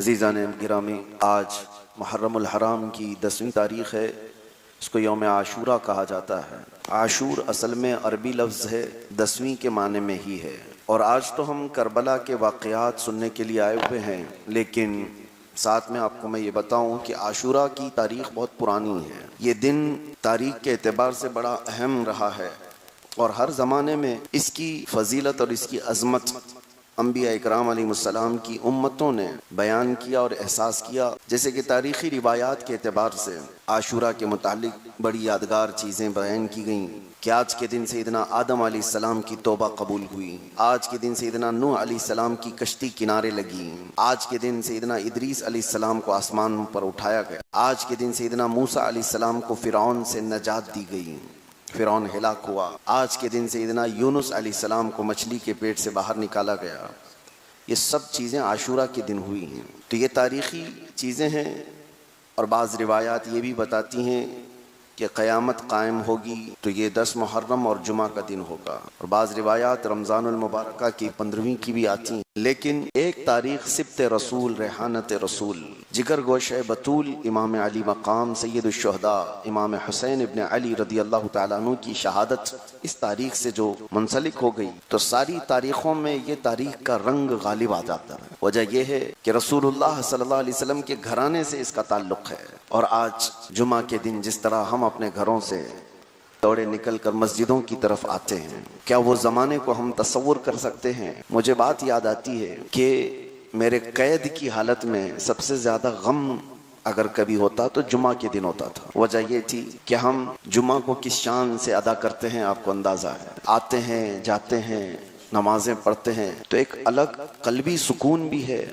अज़ीज़ान गिरामी, आज मुहर्रमुल हराम की 10वीं तारीख़ है। इसको यौम आशूरा कहा जाता है। आशूर असल में अरबी लफ्ज़ है, 10वीं के माने में ही है। और आज तो हम करबला के वाक़यात सुनने के लिए आए हुए हैं, लेकिन साथ में आपको मैं ये बताऊं कि आशूरा की तारीख़ बहुत पुरानी है। ये दिन तारीख़ के एतबार से बड़ा अहम रहा है और हर ज़माने में इसकी फ़जीलत और इसकी अज़मत अंबिया इकराम अलैहिमुस्सलाम की उम्मतों ने बयान किया और एहसास किया। जैसे कि तारीख़ी रिवायात के एतबार से आशूरा के मुतालिक बड़ी यादगार चीज़ें बयान की गईं कि आज के दिन सैयदना आदम अलैहिस्सलाम की तौबा कबूल हुई, आज के दिन सैयदना नूह अलैहिस्सलाम की कश्ती किनारे लगी, आज के दिन सैयदना इदरीस अलैहिस्सलाम को आसमान पर उठाया गया, आज के दिन सैयदना मूसा अलैहिस्सलाम को फ़िरौन से नजात दी गई, फ़िरौन हिलाक हुआ, आज के दिन सैयदना यूनुस अलैहिस्सलाम को मछली के पेट से बाहर निकाला गया। ये सब चीज़ें आशूरा के दिन हुई हैं। तो ये तारीख़ी चीज़ें हैं और बाज़ रिवायात ये भी बताती हैं कि क़यामत कायम होगी तो ये 10 मुहर्रम और जुमा का दिन होगा। और बाज़ रिवायात रमज़ानुल मुबारका की 15वीं की भी आती हैं। लेकिन एक तारीख़ सिब्त रसूल, रेहानत रसूल, जिगर गोश बतूल इमाम अली मकाम सैयदुश शुहदा इमाम हुसैन इब्न अली रदी अल्लाह तआला अन्हु की शहादत इस तारीख़ से जो मुंसलिक हो गई, तो सारी तारीख़ों में ये तारीख़ का रंग गालिब आ जाता है। वजह यह है कि रसूलुल्लाह सल्लल्लाहु अलैहि वसल्लम के घराने से इसका ताल्लुक़ है। और आज जुमा के दिन जिस तरह हम अपने घरों से दौड़े निकल कर मस्जिदों की तरफ आते हैं, क्या वो ज़माने को हम तस्वुर कर सकते हैं? मुझे बात याद आती है कि मेरे कैद की हालत में सबसे ज़्यादा गम अगर कभी होता तो जुमा के दिन होता था। वजह ये थी कि हम जुमा को किस शान से अदा करते हैं, आपको अंदाज़ा है। आते हैं, जाते हैं, नमाजें पढ़ते हैं, तो एक अलग कल्बी सुकून भी है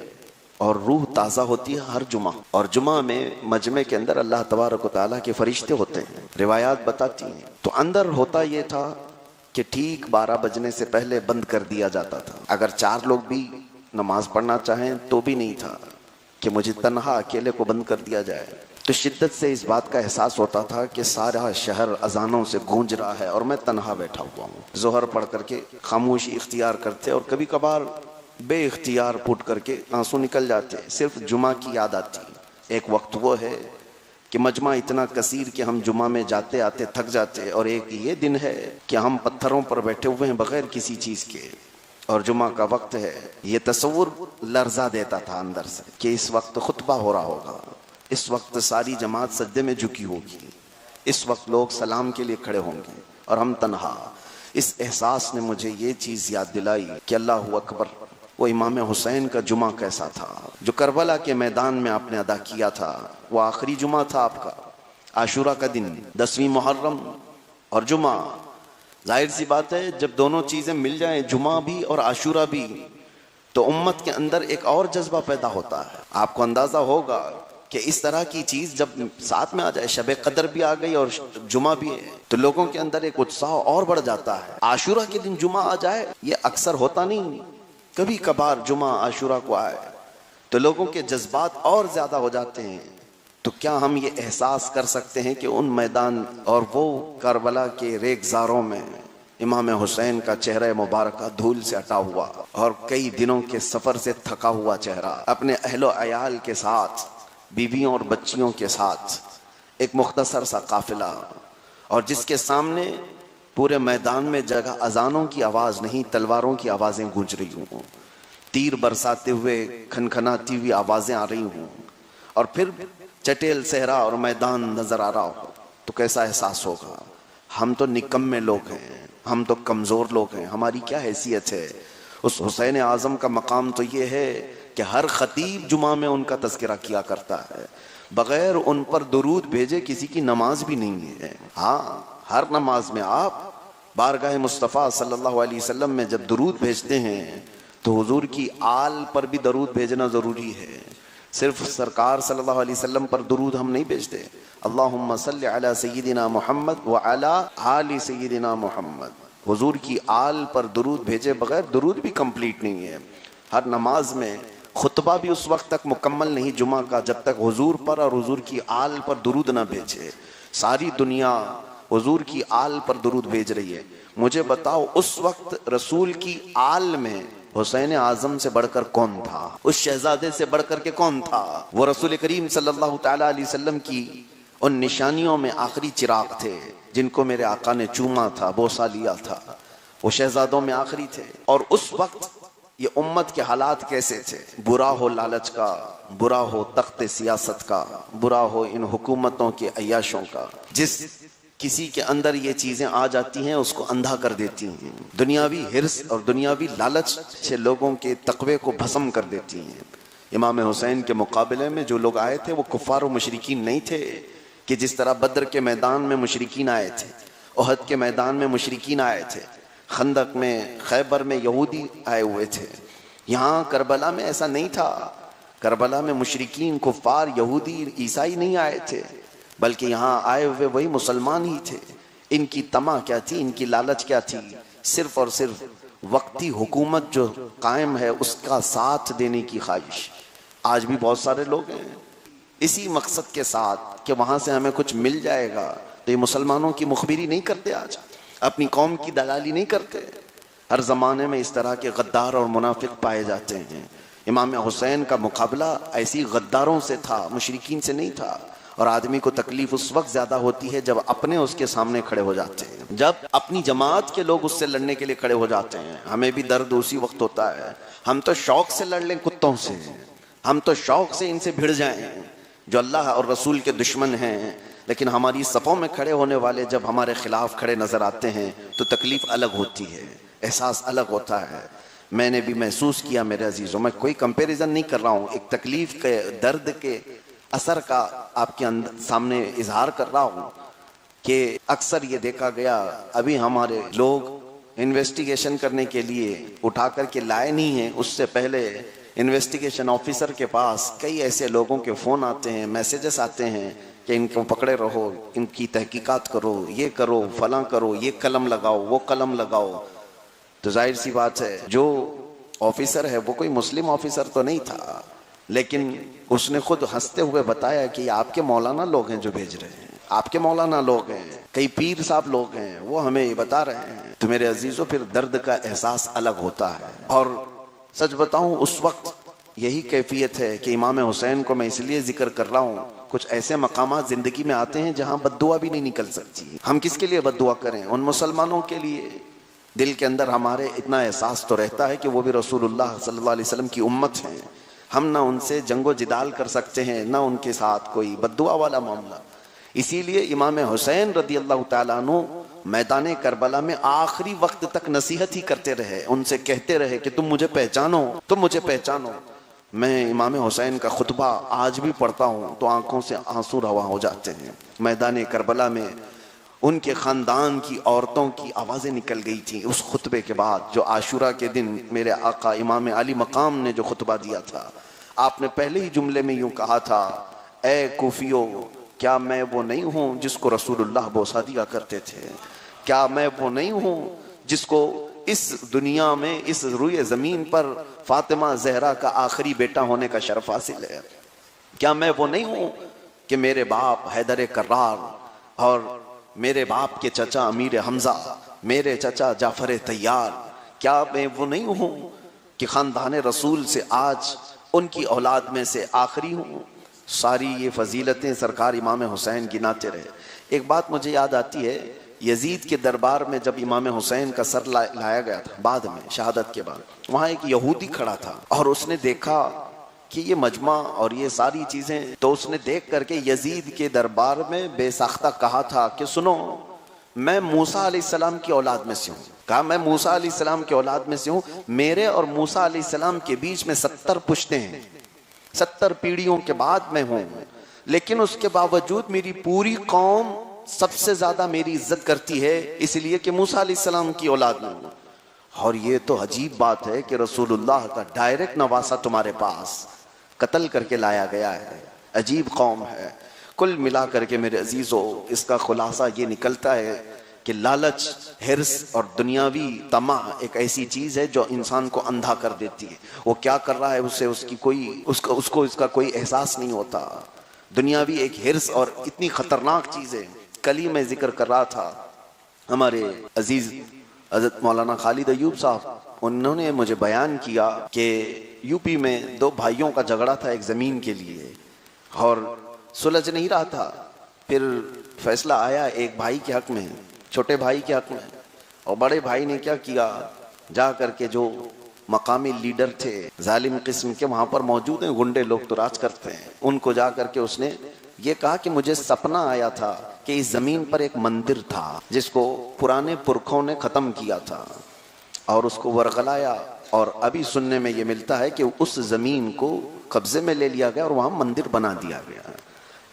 और रूह ताज़ा होती है हर जुमा। और जुमा में मजमे के अंदर अल्लाह तबारक व तआला के फरिश्ते होते हैं, रिवायात बताती हैं। तो अंदर होता ये था कि ठीक 12 बजने से पहले बंद कर दिया जाता था। अगर 4 लोग भी नमाज पढ़ना चाहें तो भी नहीं था कि मुझे तन्हा अकेले को बंद कर दिया जाए। तो शिद्दत से इस बात का एहसास होता था कि सारा शहर अजानों से गूंज रहा है और मैं तन्हा बैठा हुआ हूँ। ज़ोहर पढ़ करके खामोशी इख्तियार करते और कभी कभार बे इख्तियार फूट करके आंसू निकल जाते, सिर्फ जुमा की याद आती। एक वक्त वो है कि मजमा इतना कसीर कि हम जुमा में जाते आते थक जाते, और एक ये दिन है कि हम पत्थरों पर बैठे हुए हैं बगैर किसी चीज़ के, और जुमा का वक्त है। ये तस्वुर लर्जा देता था अंदर से कि इस वक्त खुतबा हो रहा होगा, इस वक्त सारी जमात सजदे में झुकी होगी, इस वक्त लोग सलाम के लिए खड़े होंगे और हम तन्हा। इस एहसास ने मुझे ये चीज़ याद दिलाई कि अल्लाहु अकबर, वो इमाम हुसैन का जुमा कैसा था जो करबला के मैदान में आपने अदा किया था। वो आखिरी जुमा था आपका, आशूरा का दिन, 10वीं मुहर्रम और जुमा। जाहिर सी बात है, जब दोनों चीज़ें मिल जाएं, जुमा भी और आशूरा भी, तो उम्मत के अंदर एक और जज्बा पैदा होता है। आपको अंदाज़ा होगा कि इस तरह की चीज़ जब साथ में आ जाए, शब कदर भी आ गई और जुमा भी है, तो लोगों के अंदर एक उत्साह और बढ़ जाता है। आशूरा के दिन जुमा आ जाए, ये अक्सर होता नहीं, कभी कभार जुमा आशूरा को आए तो लोगों के जज्बात और ज़्यादा हो जाते हैं। तो क्या हम ये एहसास कर सकते हैं कि उन मैदान और वो करबला के रेगज़ारों में इमाम हुसैन का चेहरा मुबारक धूल से हटा हुआ और कई दिनों के सफ़र से थका हुआ चेहरा, अपने अहलो अयाल के साथ, बीवियों और बच्चियों के साथ एक मुख्तसर सा काफिला, और जिसके सामने पूरे मैदान में जगह अजानों की आवाज़ नहीं, तलवारों की आवाज़ें गूंज रही हूँ, तीर बरसाते हुए खनखनाती हुई आवाज़ें आ रही हूँ, और फिर चटेल सहरा और मैदान नज़र आ रहा हो, तो कैसा एहसास होगा। हम तो निकम्मे लोग हैं, हम तो कमज़ोर लोग हैं, हमारी क्या हैसियत है। उस हुसैन आज़म का मकाम तो ये है कि हर ख़तीब जुमा में उनका तज़किरा किया करता है, बग़ैर उन पर दुरूद भेजे किसी की नमाज भी नहीं है। हाँ, हर नमाज में आप बारगाह मुस्तफ़ा सल्लल्लाहु अलैहि वसल्लम में जब दरूद भेजते हैं तो हुजूर की आल पर भी दरूद भेजना ज़रूरी है। सिर्फ सरकार सल्लल्लाहु अलैहि वसल्लम पर दरूद हम नहीं भेजते। अल्लाहुम्मा सल्लि अला सय्यिदिना मुहम्मद व अला आलि सय्यिदिना मुहम्मद। हुजूर की आल पर दरूद भेजे बगैर दरूद भी कंप्लीट नहीं है। हर नमाज में खुतबा भी उस वक्त तक मुकम्मल नहीं जुमा का जब तक हुजूर पर और हुजूर की आल पर दरूद ना भेजे। सारी दुनिया हुजूर की आल पर दुरूद भेज रही है। मुझे बताओ, उस वक्त रसूल की आल में हुसैन आजम से बढ़कर कौन था, उस शहजादे से बढ़कर के कौन था। वो रसूल करीम सल्लल्लाहु तआला अलैहि वसल्लम की उन निशानियों में आखिरी चिराग थे जिनको मेरे आका ने चूमा था, बोसा लिया था। वो शहजादों में आखिरी थे। और उस वक्त ये उम्मत के हालात कैसे थे, बुरा हो लालच का, बुरा हो तख्त सियासत का, बुरा हो इन हुकूमतों के अय्याशों का। जिस किसी के अंदर ये चीजें आ जाती हैं उसको अंधा कर देती हैं। दुनियावी हिर्स और दुनियावी लालच से लोगों के तकवे को भस्म कर देती हैं। इमाम हुसैन के मुकाबले में जो लोग आए थे वो कुफ्फार और मुशरिकीन नहीं थे कि जिस तरह बद्र के मैदान में मुशरिकीन आए थे, उहद के मैदान में मुशरिकीन आए थे, खंदक में, खैबर में यहूदी आए हुए थे। यहाँ करबला में ऐसा नहीं था। करबला में मुशरिकीन, कुफ्फार, यहूदी, ईसाई नहीं आए थे, बल्कि यहाँ आए हुए वही मुसलमान ही थे। इनकी तमा क्या थी, इनकी लालच क्या थी, सिर्फ और सिर्फ वक्ती हुकूमत जो कायम है उसका साथ देने की ख्वाहिश। आज भी बहुत सारे लोग हैं इसी मकसद के साथ कि वहाँ से हमें कुछ मिल जाएगा। तो ये मुसलमानों की मुखबिरी नहीं करते, आज अपनी कौम की दलाली नहीं करते। हर ज़माने में इस तरह के गद्दार और मुनाफिक पाए जाते हैं। इमाम हुसैन का मुकाबला ऐसी गद्दारों से था, मुशरिकीन से नहीं था। और आदमी को तकलीफ उस वक्त ज्यादा होती है जब अपने उसके सामने खड़े हो जाते हैं, जब अपनी जमात के लोग उससे लड़ने के लिए खड़े हो जाते हैं। हमें भी दर्द उसी वक्त होता है। हम तो शौक से लड़ लें कुत्तों से, हम तो शौक से इनसे भिड़ जाएं जो अल्लाह और रसूल के दुश्मन हैं। लेकिन हमारी सफ़ों में खड़े होने वाले जब हमारे खिलाफ खड़े नजर आते हैं तो तकलीफ अलग होती है, एहसास अलग होता है। मैंने भी महसूस किया मेरे अजीजों, मैं कोई कंपैरिजन नहीं कर रहा हूँ, एक तकलीफ के, दर्द के असर का आपके सामने इजहार कर रहा हूँ कि अक्सर ये देखा गया, अभी हमारे लोग इन्वेस्टिगेशन करने के लिए उठा कर के लाए नहीं हैं, उससे पहले इन्वेस्टिगेशन ऑफिसर के पास कई ऐसे लोगों के फ़ोन आते हैं, मैसेजेस आते हैं कि इनको पकड़े रहो, इनकी तहकीकात करो, ये करो, फलां करो, ये कलम लगाओ, वो कलम लगाओ। तो जाहिर सी बात है जो ऑफिसर है वो कोई मुस्लिम ऑफिसर तो नहीं था, लेकिन उसने खुद हंसते हुए बताया कि ये आपके मौलाना लोग हैं जो भेज रहे हैं, आपके मौलाना लोग हैं, कई पीर साहब लोग हैं, वो हमें ये बता रहे हैं। तो मेरे अजीजों फिर दर्द का एहसास अलग होता है। और सच बताऊं उस वक्त यही कैफियत है कि इमाम हुसैन को मैं इसलिए जिक्र कर रहा हूँ, कुछ ऐसे मकामात जिंदगी में आते हैं जहाँ बद्दुआ भी नहीं निकल सकती। हम किसके लिए बद्दुआ करें? उन मुसलमानों के लिए। दिल के अंदर हमारे इतना एहसास तो रहता है कि वो भी रसूलुल्लाह सल्लल्लाहु अलैहि वसल्लम की उम्मत हैं। हम ना उनसे जंगो जिदाल कर सकते हैं, ना उनके साथ कोई बद्दुआ वाला मामला। इसीलिए इमाम हुसैन रदी अल्लाह तआला अन्हु मैदान करबला में आखिरी वक्त तक नसीहत ही करते रहे, उनसे कहते रहे कि तुम मुझे पहचानो, तुम मुझे पहचानो। मैं इमाम हुसैन का खुतबा आज भी पढ़ता हूँ तो आंखों से आंसू रवा हो जाते हैं। मैदान करबला में उनके ख़ानदान की औरतों की आवाज़ें निकल गई थी उस खुतबे के बाद, जो आशूरा के दिन मेरे आका इमाम अली मकाम ने जो खुतबा दिया था। आपने पहले ही जुमले में यूँ कहा था, ए कूफियो, क्या मैं वो नहीं हूँ जिसको रसूलुल्लाह बोसा दिया करते थे? क्या मैं वो नहीं हूँ जिसको इस दुनिया में, इस रुए ज़मीन पर फातिमा जहरा का आखिरी बेटा होने का शर्फ हासिल है? क्या मैं वो नहीं हूँ कि मेरे बाप हैदर कर्रार और मेरे बाप के चचा अमीर हमजा, मेरे चचा जाफर तैयार, क्या मैं वो नहीं हूँ कि ख़ानदान रसूल से आज उनकी औलाद में से आखिरी हूँ? सारी ये फजीलतें सरकार इमाम हुसैन गिनाते रहे। एक बात मुझे याद आती है, यजीद के दरबार में जब इमाम हुसैन का सर लाया गया था बाद में, शहादत के बाद, वहाँ एक यहूदी खड़ा था और उसने देखा कि ये मजमा और ये सारी चीज़ें, तो उसने देख करके यजीद के दरबार में बेसाख्ता कहा था कि सुनो, मैं मूसा अलैहिस्सलाम की औलाद में से हूँ। कहा मैं मूसा अलैहिस्सलाम की औलाद में से हूँ, मेरे और मूसा अलैहिस्सलाम के बीच में 70 पुश्तें हैं, 70 पीढ़ियों के बाद मैं हूँ, लेकिन उसके बावजूद मेरी पूरी कौम सबसे ज्यादा मेरी इज्जत करती है, इसलिए कि मूसा अलैहिस्सलाम की औलाद में हूँ। और ये तो अजीब बात है कि रसूलुल्लाह का डायरेक्ट नवासा तुम्हारे पास कत्ल करके लाया गया है। अजीब कौम है। कुल मिला करके मेरे अजीजों, इसका खुलासा ये निकलता है कि लालच, हिर्स और दुनियावी तमा एक ऐसी चीज है जो इंसान को अंधा कर देती है। वो क्या कर रहा है उससे उसको इसका कोई एहसास नहीं होता। दुनियावी एक हिर्स और इतनी खतरनाक चीज है। कल ही मैं जिक्र कर रहा था, हमारे अजीज हज़रत मौलाना खालिद अय्यूब साहब, उन्होंने मुझे बयान किया कि यूपी में दो भाइयों का झगड़ा था एक ज़मीन के लिए और सुलझ नहीं रहा था। फिर फैसला आया एक भाई के हक में, छोटे भाई के हक में, और बड़े भाई ने क्या किया, जा करके जो मकामी लीडर थे जालिम किस्म के वहाँ पर मौजूद हैं, गुंडे लोग तो राज करते हैं, उनको जा करके उसने ये कहा कि मुझे सपना आया था कि इस ज़मीन पर एक मंदिर था जिसको पुराने पुरखों ने ख़त्म किया था और उसको वरगलाया, और अभी सुनने में ये मिलता है कि उस ज़मीन को कब्जे में ले लिया गया और वहाँ मंदिर बना दिया गया।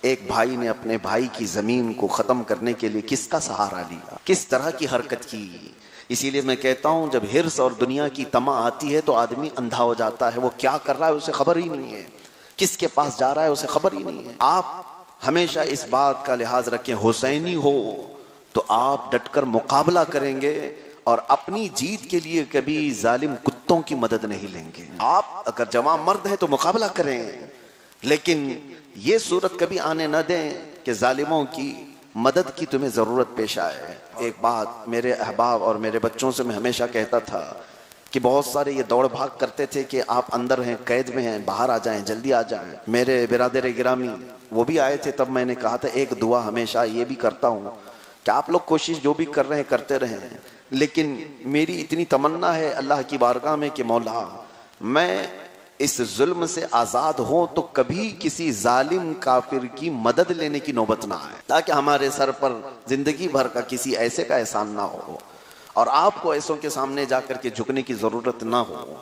एक भाई ने अपने भाई की ज़मीन को ख़त्म करने के लिए किसका सहारा लिया, किस तरह की हरकत की। इसीलिए मैं कहता हूँ जब हिर्स और दुनिया की तमा आती है तो आदमी अंधा हो जाता है, वो क्या कर रहा है उसे खबर ही नहीं है, किसके पास जा रहा है उसे खबर ही नहीं है। आप हमेशा इस बात का लिहाज रखें, हुसैनी हो तो आप डटकर मुकाबला करेंगे और अपनी जीत के लिए कभी जालिम कुत्तों की मदद नहीं लेंगे। आप अगर जवां मर्द हैं तो मुकाबला करें, लेकिन ये सूरत कभी आने न दें कि जालिमों की मदद की तुम्हें ज़रूरत पेश आए। एक बात मेरे अहबाब और मेरे बच्चों से मैं हमेशा कहता था कि बहुत सारे ये दौड़ भाग करते थे कि आप अंदर हैं, कैद में हैं, बाहर आ जाएं, जल्दी आ जाएं। मेरे बिरादर गिरामी वो भी आए थे, तब मैंने कहा था एक दुआ हमेशा ये भी करता हूँ कि आप लोग कोशिश जो भी कर रहे हैं करते रहें, लेकिन मेरी इतनी तमन्ना है अल्लाह की बारगाह में कि मौला मैं इस जुल्म से आज़ाद हो तो कभी किसी जालिम काफिर की मदद लेने की नौबत ना आए, ताकि हमारे सर पर जिंदगी भर का किसी ऐसे का एहसान ना हो और आपको ऐसों के सामने जाकर के झुकने की ज़रूरत ना हो।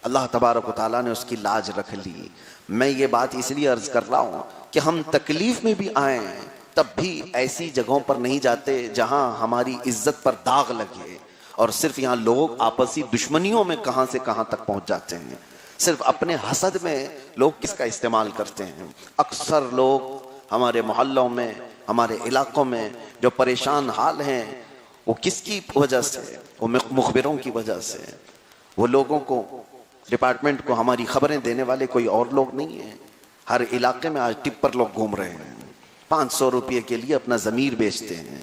अल्लाह तबारक व तआला ने उसकी लाज रख ली। मैं ये बात इसलिए अर्ज कर रहा हूँ कि हम तकलीफ में भी आए तब भी ऐसी जगहों पर नहीं जाते जहाँ हमारी इज्जत पर दाग लगे, और सिर्फ यहाँ लोग आपसी दुश्मनियों में कहाँ से कहाँ तक पहुँच जाते हैं, सिर्फ अपने हसद में लोग किसका इस्तेमाल करते हैं। अक्सर लोग हमारे मोहल्लों में, हमारे इलाकों में जो परेशान हाल हैं वो किसकी वजह से, वो मुखबिरों की वजह से। वो लोगों को, डिपार्टमेंट को हमारी खबरें देने वाले कोई और लोग नहीं हैं। हर इलाके में आज टिप्पर लोग घूम रहे हैं, 500 रुपये के लिए अपना ज़मीर बेचते हैं,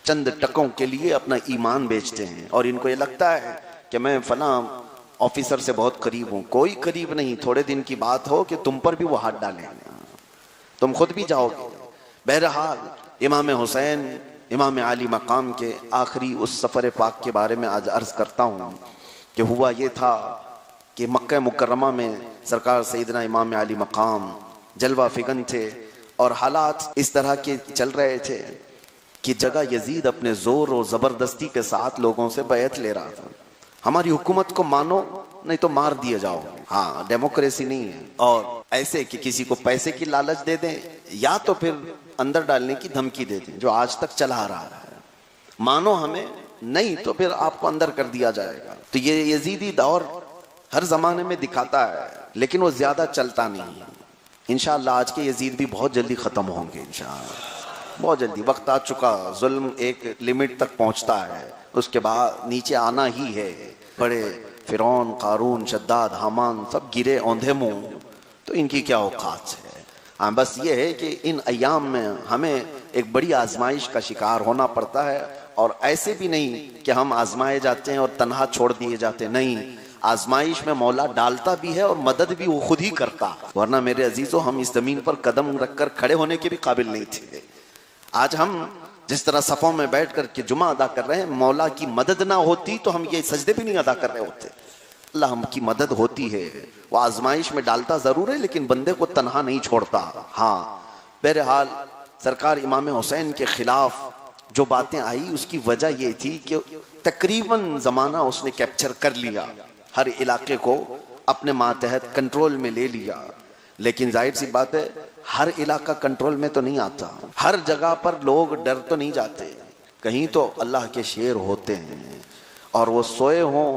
चंद टकों के लिए अपना ईमान बेचते हैं, और इनको ये लगता है कि मैं फला ऑफिसर से बहुत करीब हूँ। कोई करीब नहीं, थोड़े दिन की बात हो कि तुम पर भी वो हाथ डालेंगे, तुम खुद भी जाओगे। बहरहाल इमाम हुसैन इमाम आली मकाम के आखिरी उस सफ़र पाक के बारे में आज अर्ज़ करता हूँ कि हुआ ये था कि मक्का मुकर्रमा में सरकार सैयदना इमाम आली मकाम जलवा फिगन थे और हालात इस तरह के चल रहे थे कि जगह यजीद अपने ज़ोर और ज़बरदस्ती के साथ लोगों से बैत ले रहा था। हमारी हुकूमत को मानो नहीं तो मार दिए जाओ। हाँ, डेमोक्रेसी नहीं है। और ऐसे कि किसी को पैसे की लालच दे दें या तो फिर अंदर डालने की धमकी दे दें, जो आज तक चला आ रहा है। मानो हमें, नहीं तो फिर आपको अंदर कर दिया जाएगा। तो ये यजीदी दौर हर जमाने में दिखाता है, लेकिन वो ज्यादा चलता नहीं है। इंशाअल्लाह आज के यजीद भी बहुत जल्दी खत्म होंगे, इंशाअल्लाह बहुत जल्दी। वक्त आ चुका, जुल्म एक लिमिट तक पहुंचता है, उसके बाद नीचे आना ही है। बड़े फिरौन, कारून, शद्दाद, हामान सब गिरे औंधे मुंह, तो इनकी क्या औकात है। हाँ, बस ये है कि इन अयाम में हमें एक बड़ी आजमाइश का शिकार होना पड़ता है, और ऐसे भी नहीं कि हम आजमाए जाते हैं और तन्हा छोड़ दिए जाते हैं। नहीं, आजमाइश में मौला डालता भी है और मदद भी वो खुद ही करता। वरना मेरे अजीजों, हम इस जमीन पर कदम रखकर खड़े होने के भी काबिल नहीं थे। आज हम जिस तरह सफ़ों में बैठ कर के जुमा अदा कर रहे हैं, मौला की मदद ना होती तो हम ये सजदे भी नहीं अदा कर रहे होते। अल्लाह हम की मदद होती है, वो आजमाइश में डालता ज़रूर है, लेकिन बंदे को तन्हा नहीं छोड़ता। हाँ, बहरहाल सरकार इमाम हुसैन के खिलाफ जो बातें आई उसकी वजह ये थी कि तकरीबन ज़माना उसने कैप्चर कर लिया, हर इलाके को अपने मातहत कंट्रोल में ले लिया। लेकिन जाहिर सी बात है, हर इलाका कंट्रोल में तो नहीं आता, हर जगह पर लोग डर तो नहीं जाते। कहीं तो अल्लाह के शेर होते हैं और वो सोए हों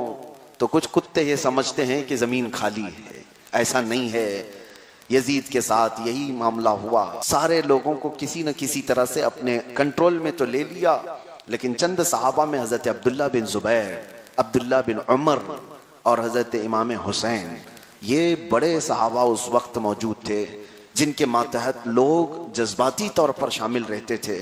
तो कुछ कुत्ते ये समझते हैं कि ज़मीन खाली है। ऐसा नहीं है, यजीद के साथ यही मामला हुआ। सारे लोगों को किसी न किसी तरह से अपने कंट्रोल में तो ले लिया, लेकिन चंद सहाबा में हज़रत अब्दुल्ला बिन ज़ुबैर, अब्दुल्ला बिन उमर और हज़रत इमाम हुसैन, ये बड़े सहाबा उस वक्त मौजूद थे जिनके मातहत लोग जज्बाती तौर पर शामिल रहते थे।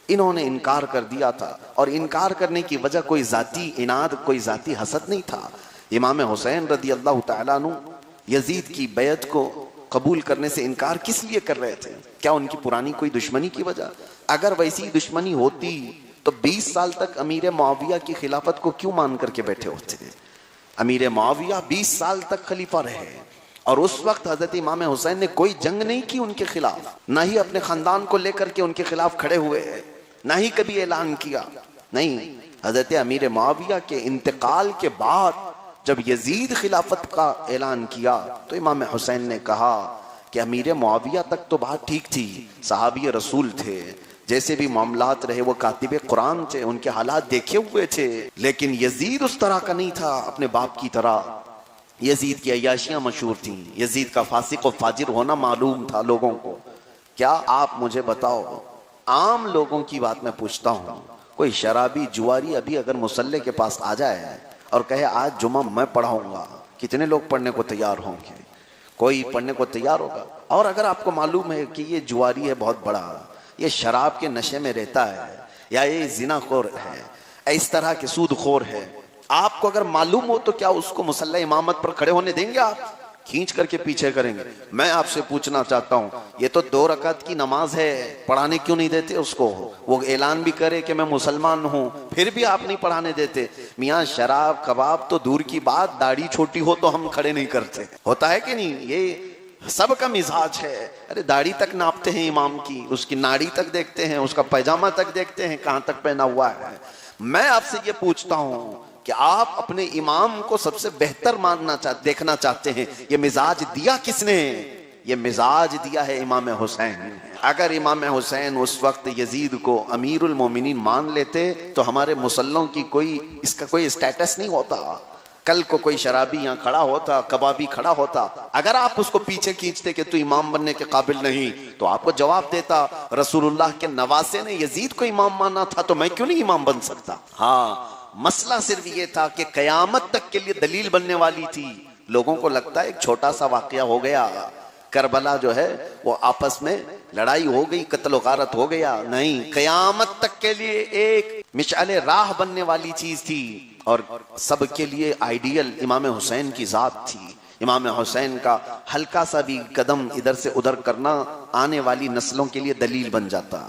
इन्होंने इनकार कर दिया था, और इनकार करने की वजह कोई जाती इनाद, कोई जाती हसद नहीं था। इमाम हुसैन रदी अल्लाह तआला अन्हु यजीद की बैत को कबूल करने से इनकार किस लिए कर रहे थे? क्या उनकी पुरानी कोई दुश्मनी की वजह? अगर वैसी दुश्मनी होती तो 20 साल तक अमीर मुआविया की खिलाफत को क्यों मान करके बैठे होते? अमीर मुआविया 20 साल तक खलीफा रहे, और उस वक्त हजरत इमाम हुसैन ने कोई जंग नहीं की उनके खिलाफ, ना ही अपने खानदान को लेकर के उनके खिलाफ खड़े हुए, ना ही कभी ऐलान किया। नहीं, हजरत अमीर मुआविया के इंतकाल के बाद जब यजीद खिलाफत का ऐलान किया तो इमाम हुसैन ने कहा कि अमीर मुआविया तक तो बात ठीक थी, सहाबी रसूल थे, जैसे भी मामलात रहे वो कातिब कुरान थे, उनके हालात देखे हुए थे, लेकिन यजीद उस तरह का नहीं था अपने बाप की तरह। यजीद की अय्याशियां मशहूर थीं, यजीद का फासिक व फाजिर होना मालूम था लोगों को। क्या आप मुझे बताओ, आम लोगों की बात मैं पूछता हूँ, कोई शराबी जुआरी अभी अगर मुसल्ले के पास आ जाए और कहे आज जुमा मैं पढ़ाऊंगा, कितने लोग पढ़ने को तैयार होंगे? कोई पढ़ने को तैयार होगा? और अगर आपको मालूम है कि ये जुआरी है बहुत बड़ा, ये शराब के नशे में रहता है, या ये जिनाखोर है, इस तरह के सूदखोर है, आपको अगर मालूम हो तो क्या उसको मुसल्ला इमामत पर खड़े होने देंगे? आप खींच करके पीछे करेंगे? मैं आपसे पूछना चाहता हूँ, ये तो 2 रकात की नमाज है, पढ़ाने क्यों नहीं देते उसको? वो ऐलान भी करे कि मैं मुसलमान हूँ, फिर भी आप नहीं पढ़ाने देते। मियाँ शराब कबाब तो दूर की बात, दाढ़ी छोटी हो तो हम खड़े नहीं करते। होता है कि नहीं? ये सबका मिजाज है। अरे दाढ़ी तक नापते हैं इमाम की, उसकी नाड़ी तक देखते हैं, उसका पैजामा तक देखते हैं कहाँ तक पहना हुआ है। मैं आपसे ये पूछता हूँ कि आप अपने इमाम को सबसे बेहतर देखना चाहते हैं, ये मिजाज दिया किसने? ये मिजाज दिया है इमाम हुसैन। अगर इमाम हुसैन उस वक्त यजीद को अमीरुल मोमिनीन मान लेते तो हमारे मुसल्लों की इसका कोई स्टेटस नहीं होता। कल को कोई शराबी यहाँ खड़ा होता, कबाबी खड़ा होता, अगर आप उसको पीछे खींचते कि तू इमाम बनने के काबिल नहीं, तो आपको जवाब देता रसूलुल्लाह के नवासे ने यजीद को इमाम माना था, तो मैं क्यों नहीं इमाम बन सकता? हाँ, मसला सिर्फ ये था कि कयामत तक के लिए दलील बनने वाली थी। लोगों को लगता है एक छोटा सा वाकया हो गया, करबला जो है वो आपस में लड़ाई हो गई, कत्ल गारत हो गया। नहीं, कयामत तक के लिए एक मिशाले राह बनने वाली चीज थी, और सबके लिए आइडियल इमाम हुसैन की जात थी। इमाम हुसैन का हल्का सा भी कदम इधर से उधर करना आने वाली नस्लों के लिए दलील बन जाता।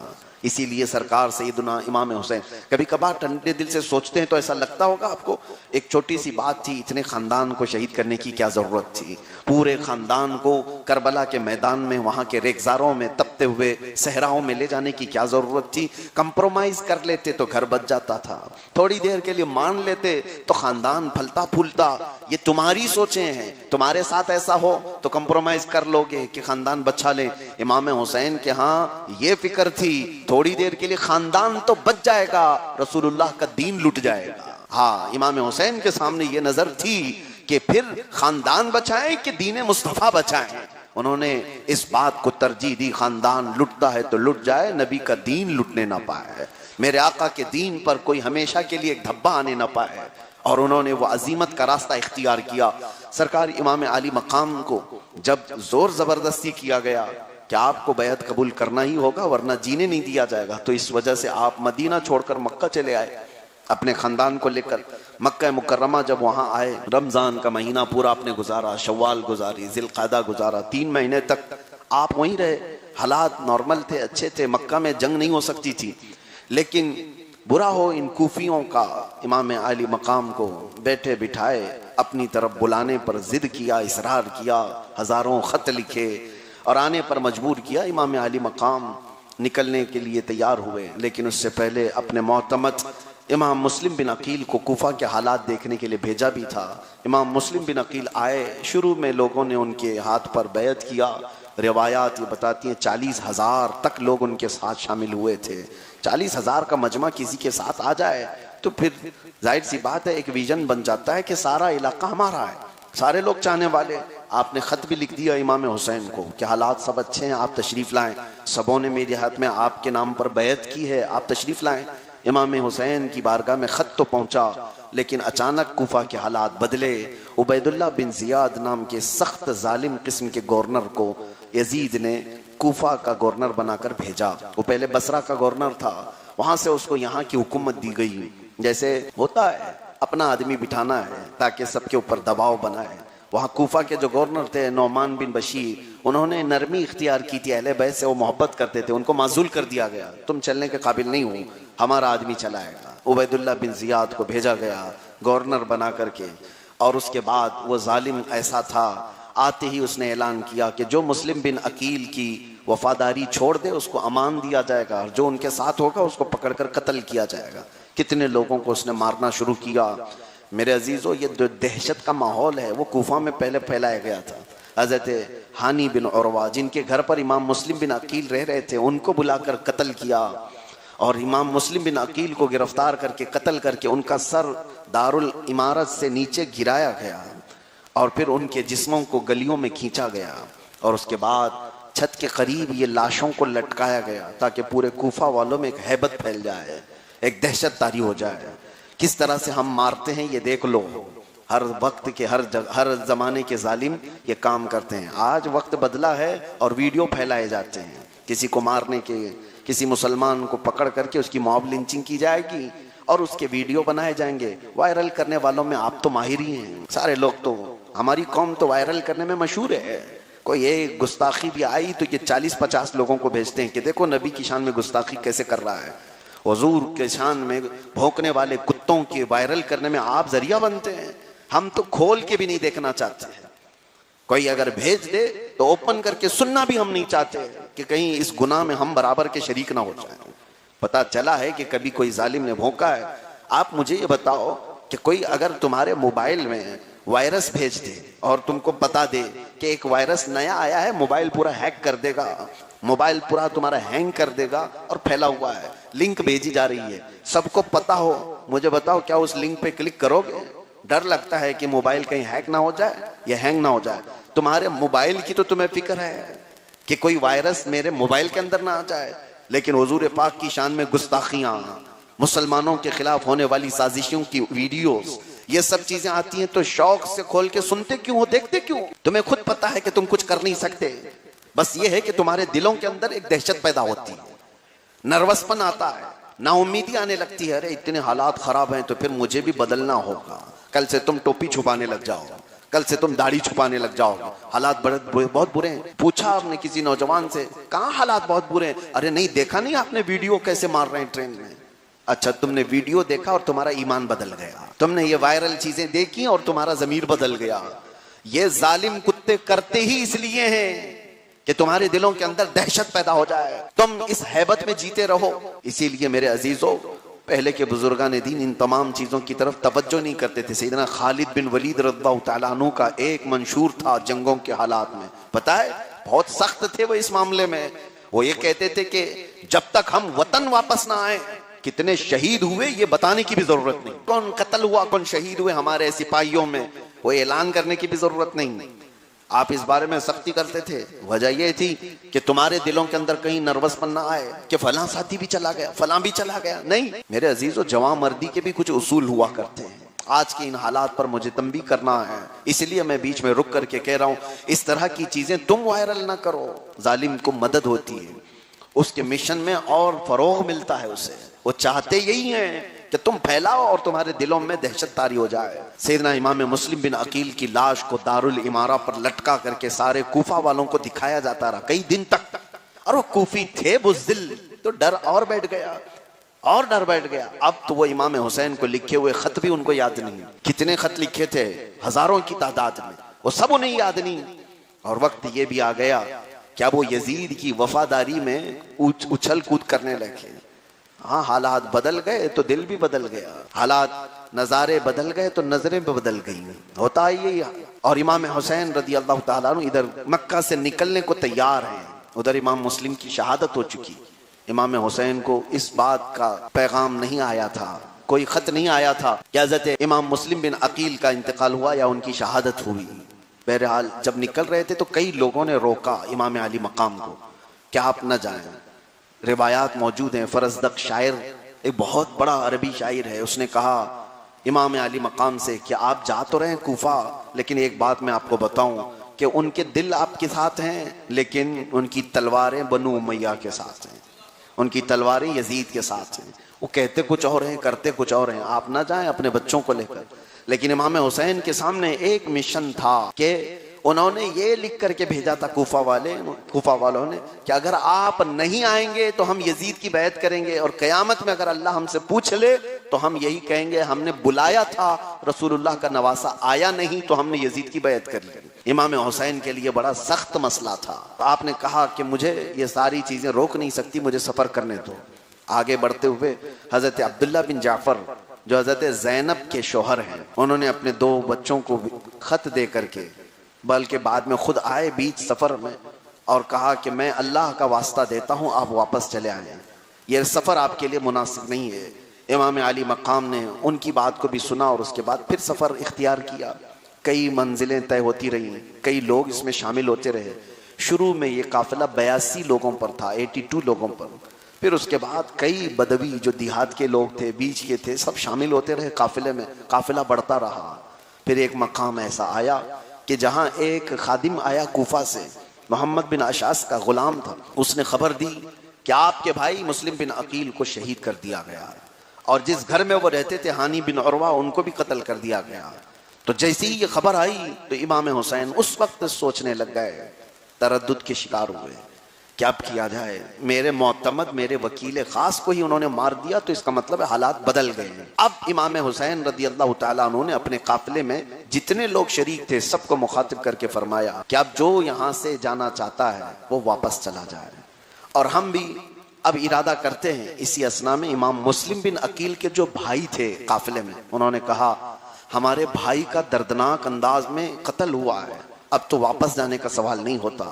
इसीलिए सरकार सैयदना इमाम हुसैन, कभी कभार ठंडे दिल से सोचते हैं तो ऐसा लगता होगा आपको, एक छोटी सी बात थी, इतने खानदान को शहीद करने की क्या जरूरत थी? पूरे खानदान को करबला के मैदान में, वहां के रेगजारों में, तपते हुए सहराओं में ले जाने की क्या जरूरत थी? कंप्रोमाइज कर लेते तो घर बच जाता था, थोड़ी देर के लिए मान लेते तो खानदान फलता फूलता। ये तुम्हारी सोचें हैं, तुम्हारे साथ ऐसा हो तो कंप्रोमाइज कर लोगे कि खानदान बचा ले। इमाम हुसैन के हाँ ये फिक्र थी, थोड़ी देर के लिए खानदान तो बच जाएगा, रसूलुल्लाह का दीन लुट जाएगा। हाँ, इमाम हुसैन के सामने ये नजर थी कि फिर खानदान बचाएं कि दीन मुस्तफा बचाएं। उन्होंने इस बात को तरजीह दी, खानदान लुटता है तो लुट जाए, नबी का दीन लुटने ना पाए, मेरे आका के दीन पर कोई हमेशा के लिए एक धब्बा आने ना पाए। और उन्होंने वो अजीमत का रास्ता इख्तियार किया। सरकार इमाम आली मकाम को जब जोर जबरदस्ती किया गया कि आपको बैत कबूल करना ही होगा वरना जीने नहीं दिया जाएगा, तो इस वजह से आप मदीना छोड़कर मक्का चले आए अपने खानदान को लेकर। मक्का मुकर्रमा जब वहां आए, रमजान का महीना पूरा आपने गुजारा, शव्वाल गुजारी, जिलकादा गुजारा, 3 महीने तक आप वहीं रहे। हालात नॉर्मल थे, अच्छे थे, मक्का में जंग नहीं हो सकती थी। लेकिन बुरा हो इन कूफियों का, इमाम आली मकाम को बैठे बिठाए अपनी तरफ बुलाने पर जिद किया, इसरार किया, हजारों खत लिखे और आने पर मजबूर किया। इमाम आली मकाम निकलने के लिए तैयार हुए, लेकिन उससे पहले अपने मोहतमद इमाम मुस्लिम बिन अकील को कूफा के हालात देखने के लिए भेजा भी था। इमाम मुस्लिम बिन अकील आए, शुरू में लोगों ने उनके हाथ पर बैत किया। रिवायात ये बताती हैं 40,000 तक लोग उनके साथ शामिल हुए थे। 40,000 का मजमा किसी के साथ आ जाए तो फिर जाहिर सी बात है एक विजन बन जाता है कि सारा इलाका हमारा है, सारे लोग चाहने वाले। आपने खत भी लिख दिया इमाम हुसैन को कि हालात सब अच्छे हैं, आप तशरीफ लाएं, सबों ने मेरे हाथ में आपके नाम पर बैत की है, आप तशरीफ लाएं। इमाम हुसैन की बारगाह में खत तो पहुंचा, लेकिन अचानक कूफा के हालात बदले। उबैदुल्लाह बिन जियाद नाम के सख्त जालिम किस्म के गवर्नर को यजीद ने कूफा का गवर्नर बनाकर भेजा। वो पहले बसरा का गवर्नर था, वहां से उसको यहाँ की हुकूमत दी गई। जैसे होता है अपना आदमी बिठाना है ताकि सबके ऊपर दबाव बनाए। वहाँ कूफा के जो गवर्नर थे नौमान बिन बशीर, उन्होंने नरमी इख्तियार की थी, अहले बैत से वो मोहब्बत करते थे, उनको माजूल कर दिया गया, तुम चलने के काबिल नहीं हो, हमारा आदमी चलाएगा। उबैदुल्लाह बिन जियाद को भेजा गया गवर्नर बना करके, और उसके बाद वो जालिम ऐसा था, आते ही उसने ऐलान किया कि जो मुस्लिम बिन अकील की वफादारी छोड़ दे उसको अमान दिया जाएगा, और जो उनके साथ होगा उसको पकड़कर कत्ल किया जाएगा। कितने लोगों को उसने मारना शुरू किया। मेरे अजीजों, ये जो दहशत का माहौल है वो कूफा में पहले फैलाया गया था। हज़रत हानी बिन उरवा, जिनके घर पर इमाम मुस्लिम बिन अकील रह रहे थे, उनको बुलाकर कत्ल किया, और इमाम मुस्लिम बिन अकील को गिरफ्तार करके कत्ल करके उनका सर दारुल इमारत से नीचे गिराया गया, और फिर उनके जिस्मों को गलियों में खींचा गया, और उसके बाद छत के करीब ये लाशों को लटकाया गया ताकि पूरे कूफा वालों में एक हैबत फैल जाए, एक दहशत तारी हो जाए। किस तरह से हम मारते हैं ये देख लो। हर वक्त के हर जमाने के जालिम ये काम करते हैं। आज वक्त बदला है और वीडियो फैलाए जाते हैं, किसी को मारने के, किसी मुसलमान को पकड़ करके उसकी मॉब लिंचिंग की जाएगी और उसके वीडियो बनाए जाएंगे। वायरल करने वालों में आप तो माहिर ही हैं, सारे लोग तो, हमारी कौम तो वायरल करने में मशहूर है। कोई ये गुस्ताखी भी आई तो ये 40-50 लोगों को भेजते हैं कि देखो नबी की शान में गुस्ताखी कैसे कर रहा है। हुजूर के शान में भौंकने वाले कुत्तों के वायरल करने में आप जरिया बनते हैं। हम तो खोल के भी नहीं देखना चाहते हैं। कोई अगर भेज दे तो ओपन करके सुनना भी हम नहीं चाहते कि कहीं इस गुनाह में हम बराबर के शरीक ना हो जाए। पता चला है कि कभी कोई जालिम ने भौंका है। आप मुझे ये बताओ कि कोई अगर तुम्हारे मोबाइल में वायरस भेज दे और तुमको बता दे कि एक वायरस नया आया है, मोबाइल पूरा हैक कर देगा, मोबाइल पूरा तुम्हारा हैंग कर देगा और फैला हुआ है, लिंक भेजी जा रही है, सबको पता हो, मुझे बताओ क्या उस लिंक पे क्लिक करोगे? डर लगता है कि मोबाइल कहीं हैक ना हो जाए या हैंग ना हो जाए। तुम्हारे मोबाइल की तो तुम्हें फिक्र है कि कोई वायरस मेरे मोबाइल के अंदर ना आ जाए, लेकिन हुजूर पाक की शान में गुस्ताखियां, मुसलमानों के खिलाफ होने वाली साजिशों की वीडियोस, ये सब चीजें आती हैं तो शौक से खोल के सुनते क्यों हो, देखते क्यों? तुम्हें खुद पता है कि तुम कुछ कर नहीं सकते, बस ये है कि तुम्हारे दिलों के अंदर एक दहशत पैदा होती है, नर्वसपन आता है, नाउम्मीदी आने लगती है। अरे इतने हालात खराब हैं तो फिर मुझे भी बदलना होगा। कल से तुम टोपी छुपाने लग जाओ, कल से तुम दाढ़ी छुपाने लग जाओगे। हालात बहुत बुरे हैं। पूछा आपने किसी नौजवान से, कहाँ हालात बहुत बुरे हैं? अरे नहीं, देखा नहीं आपने वीडियो कैसे मार रहे हैं ट्रेन में? अच्छा, तुमने वीडियो देखा और तुम्हारा ईमान बदल गया। तुमने ये वायरल चीजें देखी और तुम्हारा जमीर बदल गया। ये जालिम कुत्ते करते ही इसलिए हैं कि तुम्हारे दिलों के अंदर दहशत पैदा हो जाए, तुम इस हैबत में जीते रहो। इसीलिए मेरे अजीजों, पहले के बुजुर्गान दीन इन तमाम चीजों की तरफ तवज्जो नहीं करते थे। सैयदना खालिद बिन वलीद रज़ियल्लाहु तआला अन्हु का एक मंशूर था जंगों के हालात में, पता है बहुत सख्त थे वो इस मामले में। वो ये कहते थे कि जब तक हम वतन वापस ना आए, कितने शहीद हुए ये बताने की भी जरूरत नहीं, कौन कत्ल हुआ कौन शहीद हुए हमारे सिपाहियों में, वो ऐलान करने की भी जरूरत नहीं। आप इस बारे में सख्ती करते थे। वजह यह थी कि तुम्हारे दिलों के अंदर कहीं नर्वसपन ना आए कि फलां साथी भी चला गया, फलां भी चला गया। नहीं मेरे अजीजों, जवां मर्दी के भी कुछ उसूल हुआ करते हैं। आज के इन हालात पर मुझे तंबीह करना है, इसलिए मैं बीच में रुक करके कह रहा हूं, इस तरह की चीजें तुम वायरल ना करो। जालिम को मदद होती है, उसके मिशन में और फरोग मिलता है उसे। वो चाहते यही हैं कि तुम फैलाओ और तुम्हारे दिलों में दहशत तारी हो जाए। सैयदना इमाम मुस्लिम बिन अकील की लाश को दारुल इमारा पर लटका करके सारे कूफा वालों को दिखाया जाता रहा कई दिन तक, और वो कूफी थे बुज़दिल, तो डर और बैठ गया और डर बैठ गया। अब तो वो इमाम हुसैन को लिखे हुए खत भी उनको याद नहीं। कितने खत लिखे थे, हजारों की तादाद में, वो सब उन्हें याद नहीं। और वक्त ये भी आ गया क्या वो यजीद की वफादारी में उछल कूद करने लगे। हाँ, हालात बदल गए तो दिल भी बदल गया, हालात नज़ारे बदल गए तो नजरें भी बदल गई। होता है यही। और इमाम हुसैन रज़ियल्लाहु ताला अन्हु इधर मक्का से निकलने को तैयार हैं, उधर इमाम मुस्लिम की शहादत हो चुकी। इमाम हुसैन को इस बात का पैगाम नहीं आया था, कोई खत नहीं आया था कि हज़रत इमाम मुस्लिम बिन अकील का इंतकाल हुआ या उनकी शहादत हुई। बहरहाल जब निकल रहे थे तो कई लोगों ने रोका इमाम अली मकाम को कि आप न जाएं। रिवायात मौजूद हैं। फरजदक शायर, एक बहुत बड़ा अरबी शायर है, उसने कहा इमाम अली मकाम से कि आप जा तो रहे हैं कूफा, लेकिन एक बात मैं आपको बताऊं कि उनके दिल आपके साथ हैं लेकिन उनकी तलवारें बनु उमैया के साथ हैं। उनकी तलवारें यजीद के साथ हैं। वो कहते कुछ और हैं, करते कुछ और हैं। आप ना जाएं अपने बच्चों को लेकर। लेकिन इमाम हुसैन के सामने एक मिशन था कि उन्होंने ये लिख करके भेजा था कूफा वालों ने कि अगर आप नहीं आएंगे तो हम यजीद की बैत करेंगे, और क़यामत में अगर अल्लाह हमसे पूछ ले तो हम यही कहेंगे हमने बुलाया था, रसूलुल्लाह का नवासा आया नहीं तो हमने यजीद की बैत कर ली। इमाम हुसैन के लिए बड़ा सख्त मसला था। आपने कहा कि मुझे ये सारी चीजें रोक नहीं सकती, मुझे सफर करने दो। आगे बढ़ते हुए हजरत अब्दुल्ला बिन जाफर जो हजरत ज़ैनब के शोहर हैं, उन्होंने अपने 2 बच्चों को खत दे करके, बल्कि बाद में खुद आए बीच सफर में और कहा कि मैं अल्लाह का वास्ता देता हूं आप वापस चले आए, ये सफर आपके लिए मुनासिब नहीं है। इमाम अली मकाम ने उनकी बात को भी सुना और उसके बाद फिर सफर इख्तियार किया। कई मंजिलें तय होती रही, कई लोग इसमें शामिल होते रहे। शुरू में ये काफिला 82 लोगों पर था, 82 लोगों पर। फिर उसके बाद कई बदवी जो देहात के लोग थे, बीच के थे, सब शामिल होते रहे काफिले में। काफिला बढ़ता रहा। फिर एक मकाम ऐसा आया कि जहां एक खादिम आया कूफा से, मोहम्मद बिन अशास का गुलाम था। उसने खबर दी कि आपके भाई मुस्लिम बिन अकील को शहीद कर दिया गया, और जिस घर में वो रहते थे हानी बिन उरवा, उनको भी कत्ल कर दिया गया। तो जैसे ही ये खबर आई तो इमाम हुसैन उस वक्त सोचने लग गए, तरद्दुद के शिकार हुए, क्या अब किया जाए। मेरे मोतमद, मेरे वकील खास को ही उन्होंने मार दिया, तो इसका मतलब है हालात बदल गए हैं। अब इमाम हुसैन रदी अल्लाह तआला अन्हु ने अपने काफिले में जितने लोग शरीक थे सबको मुखातिब करके फरमाया कि अब जो यहाँ से जाना चाहता है वो वापस चला जाए। और हम भी अब इरादा करते हैं। इसी असना में इमाम मुस्लिम बिन अकील के जो भाई थे काफिले में, उन्होंने कहा हमारे भाई का दर्दनाक अंदाज में कत्ल हुआ है, अब तो वापस जाने का सवाल नहीं होता।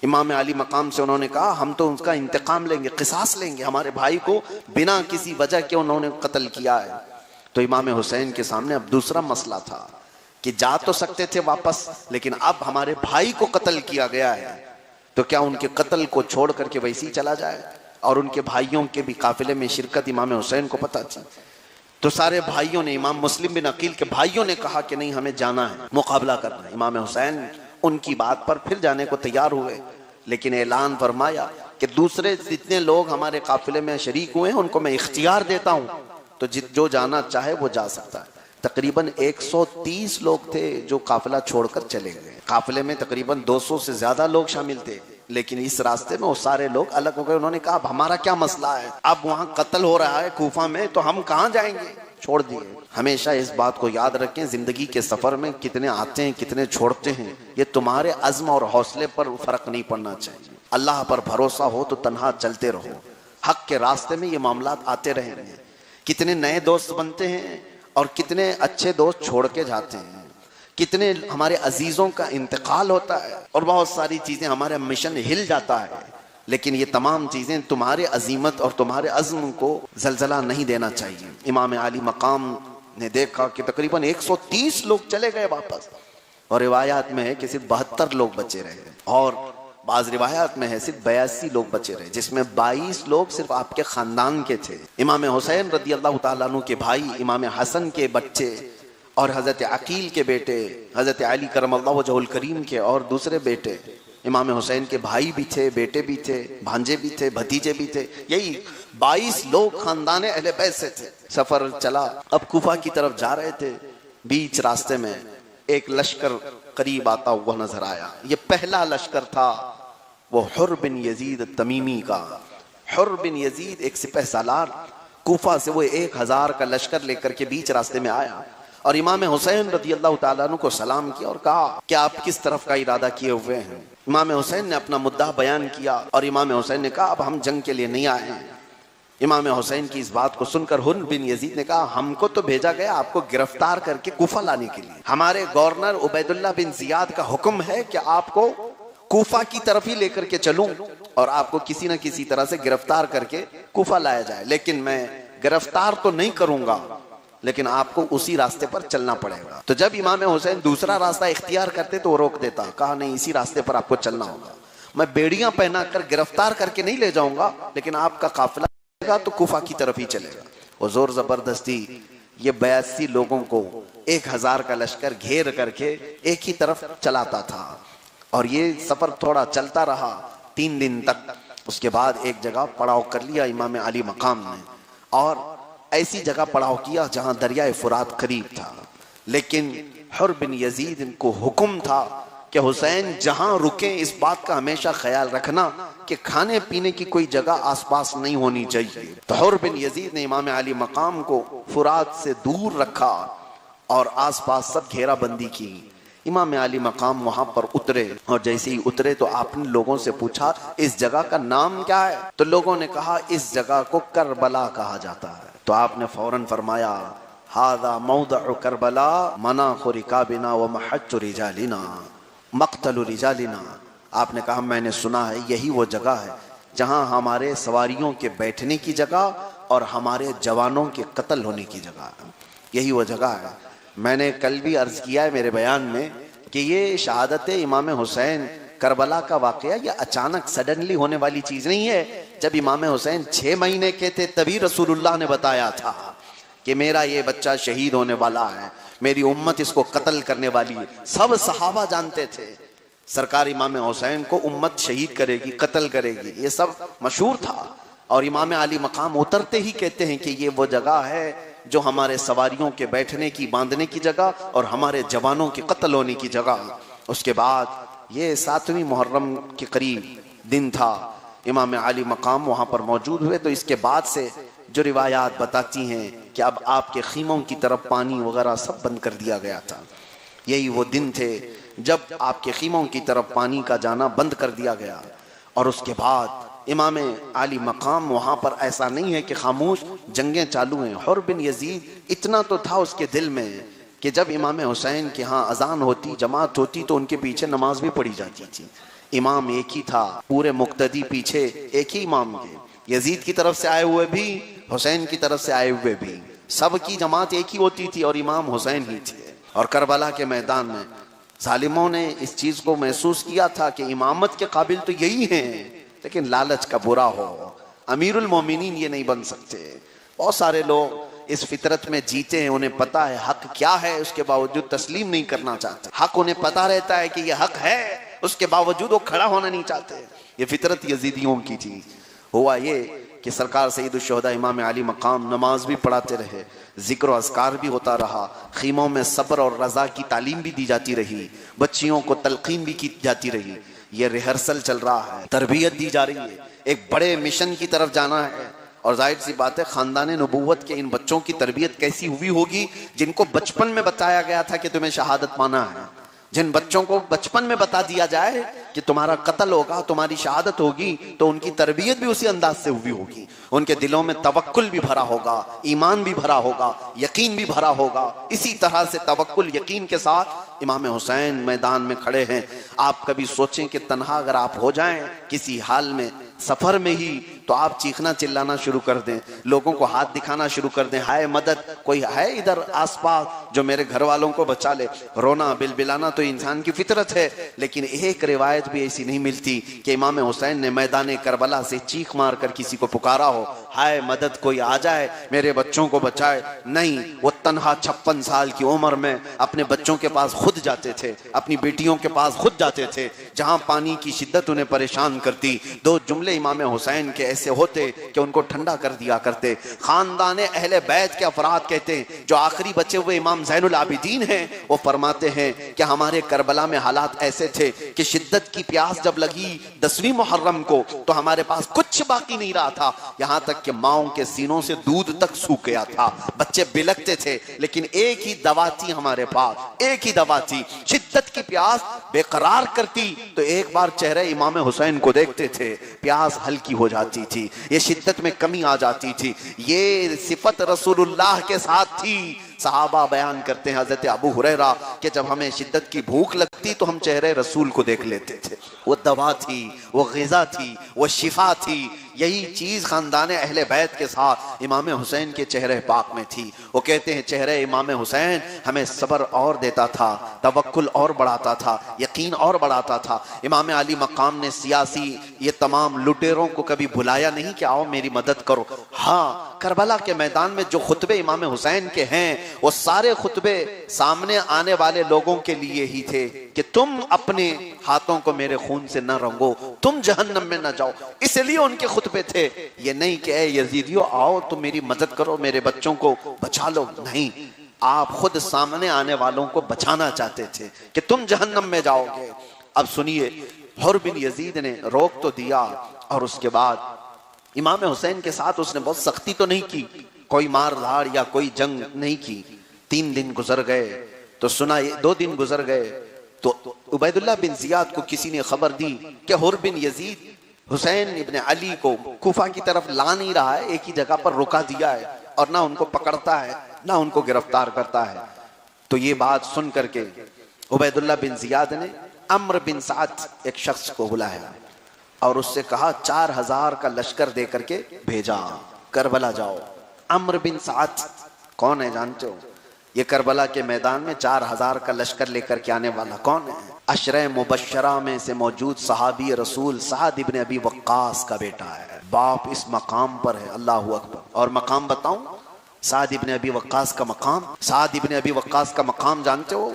इमाम अली मकाम से उन्होंने कहा हम तो उसका इंतकाम लेंगे, किसास लेंगे, हमारे भाई को बिना किसी वजह के उन्होंने कत्ल किया है। तो इमाम हुसैन के सामने अब दूसरा मसला था कि जा तो सकते थे वापस, लेकिन अब हमारे भाई को कत्ल किया गया है, तो क्या उनके कत्ल को छोड़ करके वैसे ही चला जाए। और उनके भाइयों के भी काफिले में शिरकत इमाम हुसैन को पता थी। तो सारे भाइयों ने, इमाम मुस्लिम बिन अकील के भाइयों ने कहा कि नहीं, हमें जाना है, मुकाबला करना है। इमाम हुसैन उनकी बात पर फिर जाने को तैयार हुए, लेकिन ऐलान फरमाया कि दूसरे जितने लोग हमारे काफिले में शरीक हुए हैं उनको मैं इख्तियार देता हूं, तो जो जाना चाहे वो जा सकता है। तकरीबन 130 लोग थे जो काफिला छोड़कर चले गए। काफिले में तकरीबन 200 से ज्यादा लोग शामिल थे, लेकिन इस रास्ते में वो सारे लोग अलग हो गए। उन्होंने कहा अब हमारा क्या मसला है, अब वहां कत्ल हो रहा है कूफा में, तो हम कहां जाएंगे, छोड़ दिए। हमेशा इस बात को याद रखें, जिंदगी के सफर में कितने आते हैं कितने छोड़ते हैं, ये तुम्हारे अज़्म और हौसले पर फर्क नहीं पड़ना चाहिए। अल्लाह पर भरोसा हो तो तन्हा चलते रहो। हक के रास्ते में ये मामलात आते रहेंगे। कितने नए दोस्त बनते हैं और कितने अच्छे दोस्त छोड़ के जाते हैं, कितने हमारे अजीजों का इंतकाल होता है और बहुत सारी चीजें, हमारा मिशन हिल जाता है। लेकिन ये तमाम चीजें तुम्हारे अजीमत और तुम्हारे अज़्म को जलजला नहीं देना चाहिए। इमाम अली मकाम ने देखा कि तकरीबन 130 लोग चले गए वापस, और रिवायात में है कि सिर्फ 72 लोग बचे रहे, और बाज रिवायात में है सिर्फ 82 लोग बचे रहे, जिसमें 22 लोग सिर्फ आपके खानदान के थे। इमाम हुसैन रदी अल्लाह तआला अन्हु के भाई, इमाम हसन के बच्चे और हजरत अकील के बेटे, हजरत अली करमल्लाहु वजहुल करीम के और दूसरे बेटे, इमाम हुसैन के भाई भी थे, बेटे भी थे, भांजे भी थे, भतीजे भी थे। यही 22 लोग खानदान अहले बैत से थे। सफर चला, अब कूफा की तरफ जा रहे थे। बीच रास्ते में एक लश्कर करीब आता हुआ नजर आया। ये पहला लश्कर था वो हुर बिन यजीद तमीमी का। हुर बिन यजीद एक सिपह सालार, कूफा से वो 1000 का लश्कर लेकर के बीच रास्ते में आया और इमाम हुसैन रदी अल्लाह तआला अन्हु को सलाम किया और कहा कि आप किस तरफ का इरादा किए हुए हैं। इमाम हुसैन ने अपना मुद्दा बयान किया और इमाम हुसैन ने कहा अब हम जंग के लिए नहीं आए हैं। इमाम हुसैन की इस बात को सुनकर हुर बिन यजीद ने कहा हमको तो भेजा गया आपको गिरफ्तार करके कूफा लाने के लिए। हमारे गवर्नर उबैदुल्लाह बिन जियाद का हुक्म है कि आपको कूफा की तरफ ही लेकर के चलूं और आपको किसी न किसी तरह से गिरफ्तार करके कूफा लाया जाए। लेकिन मैं गिरफ्तार तो नहीं करूंगा, लेकिन आपको उसी रास्ते पर चलना पड़ेगा। तो जब इमाम हुसैन दूसरा रास्ता इख्तियार करते तो वो रोक देता, कहा नहीं इसी रास्ते पर आपको चलना होगा। मैं बेड़ियां पहना कर गिरफ्तार करके नहीं ले जाऊंगा, लेकिन आपका काफिला तो कूफा की तरफ ही चलेगा। और जोर जबरदस्ती ये 82 लोगों को 1000 का लश्कर घेर करके एक ही तरफ चलाता था। और ये सफर थोड़ा चलता रहा 3 दिन तक, उसके बाद एक जगह पड़ाव कर लिया इमाम अली मकाम ने, और ऐसी जगह पड़ाव किया जहां दरियाए फुरात करीब था। लेकिन हुर बिन यजीद को हुक्म था कि हुसैन जहां रुके इस बात का हमेशा ख्याल रखना कि खाने पीने की कोई जगह आसपास नहीं होनी चाहिए। तो हुर बिन यजीद ने इमाम अली मकाम को फुरात से दूर रखा और आसपास सब घेराबंदी की। इमाम अली मकाम वहां पर उतरे, और जैसे ही उतरे तो आपने लोगों से पूछा इस जगह का नाम क्या है? तो लोगों ने कहा इस जगह को करबला कहा जाता है। तो आपने फौरन फरमाया हादा मौदअ करबला मनाखु रिकाबिना व महज्जु रिजालिना मक्तलु रिजालिना। आपने कहा मैंने सुना है यही वो जगह है जहां हमारे सवारियों के बैठने की जगह और हमारे जवानों के कत्ल होने की जगह है, यही वो जगह है। मैंने कल भी अर्ज किया है मेरे बयान में कि ये शहादत इमाम हुसैन करबला का वाकया ये अचानक सडनली होने वाली चीज नहीं है। जब इमाम हुसैन 6 महीने के थे तभी रसूलुल्लाह ने बताया था कि मेरा ये बच्चा शहीद होने वाला है, मेरी उम्मत इसको कत्ल करने वाली है। सब सहाबा जानते थे सरकार इमाम हुसैन को उम्मत शहीद करेगी, कत्ल करेगी, ये सब मशहूर था। और इमाम अली मकाम उतरते ही कहते हैं कि ये वो जगह है जो हमारे सवारियों के बैठने की, बांधने की जगह और हमारे जवानों के कत्ल होने की जगह। उसके बाद ये 7वीं मुहर्रम के करीब दिन था, इमाम अली मकाम वहाँ पर मौजूद हुए। तो इसके बाद से जो रिवायात बताती हैं कि अब आपके खीमों की तरफ पानी वगैरह सब बंद कर दिया गया था। यही वो दिन थे जब आपके खीमों की तरफ पानी का जाना बंद कर दिया गया। और उसके बाद इमाम अली मकाम वहाँ पर ऐसा नहीं है कि खामोश, जंगें चालू हैं। हुर बिन यजीद इतना तो था उसके दिल में कि जब इमाम हुसैन के यहाँ अजान होती, जमात होती तो उनके पीछे नमाज भी पढ़ी जाती थी। इमाम एक ही था, पूरे मुक्तदी पीछे एक ही इमाम के, यजीद की तरफ से आए हुए भी, हुसैन की तरफ से आए हुए भी, सबकी जमात एक ही होती थी और इमाम हुसैन ही थे। और करबला के मैदान में जालिमों ने इस चीज को महसूस किया था कि इमामत के काबिल तो यही हैं, लेकिन लालच का बुरा हो, अमीरुल मोमिनीन ये नहीं बन सकते। बहुत सारे लोग इस फितरत में जीते हैं, उन्हें पता है हक क्या है, उसके बावजूद तस्लीम नहीं करना चाहते। हक उन्हें पता रहता है कि ये हक है, उसके बावजूद वो खड़ा होना नहीं चाहते। ये फितरत यजीदियों की थी। हुआ ये कि सरकार सईदुल शुहदा इमाम अली मकाम नमाज भी पढ़ाते रहे, जिक्र अस्कार भी होता रहा, खीमों में सब्र और रजा की तालीम भी दी जाती रही, बच्चियों को तलकीन भी की जाती रही। ये रिहर्सल चल रहा है, तरबियत दी जा रही है, एक बड़े मिशन की तरफ जाना है। और जाहिर सी बात है खानदान नबूवत के इन बच्चों की तरबियत कैसी हुई होगी जिनको बचपन में बताया गया था कि तुम्हें शहादत पाना है। जिन बच्चों को बचपन में बता दिया जाए कि तुम्हारा कत्ल होगा, तुम्हारी शहादत होगी, तो उनकी तरबियत भी उसी अंदाज से हुई होगी। उनके दिलों में तवक्कुल भी भरा होगा, ईमान भी भरा होगा, यकीन भी भरा होगा। इसी तरह से तवक्कुल यकीन के साथ इमाम हुसैन मैदान में खड़े हैं। आप कभी सोचें कि तन्हा अगर आप हो जाएं किसी हाल में, सफर में ही, तो आप चीखना चिल्लाना शुरू कर दें, लोगों को हाथ दिखाना शुरू कर दें, हाय मदद, कोई है इधर आसपास जो मेरे घर वालों को बचा ले। रोना बिलबिलाना तो इंसान की फितरत है, लेकिन एक रिवायत भी ऐसी नहीं मिलती कि इमाम हुसैन ने मैदान करबला से चीख मार कर किसी को पुकारा हो, हाय मदद, कोई आ जाए मेरे बच्चों को बचाए। नहीं, वो तन्हा 56 साल की उम्र में अपने बच्चों के पास खुद जाते थे, अपनी बेटियों के पास खुद जाते थे, जहां पानी की शिद्दत उन्हें परेशान करती। 2 जुमले इमाम हुसैन के ऐसे होते कि उनको ठंडा कर दिया करते। खानदान अहले बैत के अफराद कहते हैं, जो आखिरी बचे हुए इमाम ज़ैनुल आबिदीन हैं, वो फरमाते हैं कि हमारे करबला में हालात ऐसे थे कि शिद्दत की प्यास जब लगी 10वीं मुहर्रम को तो हमारे पास कुछ बाकी नहीं रहा था, यहां तक कि माओं के सीनों से दूध तक सूख गया था, बच्चे बिलकते थे, लेकिन एक ही दवा थी हमारे पास, एक ही दवा थी। शिद्दत की प्यास बेकरार करती तो एक बार चेहरे इमाम हुसैन को देखते थे, प्यास हल्की हो जाती थी, ये शिद्दत में कमी आ जाती थी। ये सिफत रसूलुल्लाह के साथ थी। सहाबा बयान करते हैं हजरत अबू हुरैरा कि जब हमें शिद्दत की भूख लगती तो हम चेहरे रसूल को देख लेते थे। वो दवा थी, वो ग़िज़ा थी, वो शिफा थी। यही चीज खानदान अहले बैत के साथ इमाम हुसैन के चेहरे पाक में थी। वो कहते हैं चेहरे इमाम हुसैन हमें सब्र और देता था, तवक्कुल और बढ़ाता था, यकीन और बढ़ाता था। इमाम अली मकाम ने सियासी ये तमाम लुटेरों को कभी बुलाया नहीं कि आओ मेरी मदद करो। हाँ, करबला के मैदान में जो खुतबे इमाम हुसैन के हैं वो सारे खुतबे सामने आने वाले लोगों के लिए ही थे कि तुम अपने हाथों को मेरे खून से न रंगो, तुम जहन्नम में न जाओ। इसलिए उनके खुतबे थे, ये नहीं कि ऐ यजीदियों आओ तुम मेरी मदद करो, मेरे बच्चों को बचा लो। नहीं, आप खुद सामने आने वालों को बचाना चाहते थे कि तुम जहन्नम में जाओगे। अब सुनिए, हुर बिन यजीद ने रोक तो दिया और उसके बाद इमाम हुसैन के साथ उसने बहुत सख्ती तो नहीं की, कोई मार धाड़ या कोई जंग नहीं की। 3 दिन गुजर गए तो सुना, 2 दिन गुजर गए तो उबैदुल्लाह बिन जियाद को किसी ने खबर दी कि हुर बिन यजीद हुसैन इब्न अली को कूफा की तरफ ला नहीं रहा है, एक ही जगह पर रुका दिया है और ना उनको पकड़ता है ना उनको गिरफ्तार करता है। तो ये बात सुन करके उबैदुल्लाह बिन जियाद ने अम्र बिन साद एक शख्स को बुलाया और उससे कहा 4000 का लश्कर दे करके भेजा, करबला जाओ। अम्र बिन साद कौन है जानते हो? ये करबला के मैदान में 4000 का लश्कर लेकर के आने वाला कौन है? अशरे मुबश्शरा में से मौजूद सहाबी रसूल साद इब्न अबी वक्कास का बेटा है। बाप इस मकाम पर है, अल्लाह अकबर। और मकाम बताऊं, साद इब्न अबी वक्कास का मकाम, साद इब्न अबी वक्कास का मकाम जानते हो?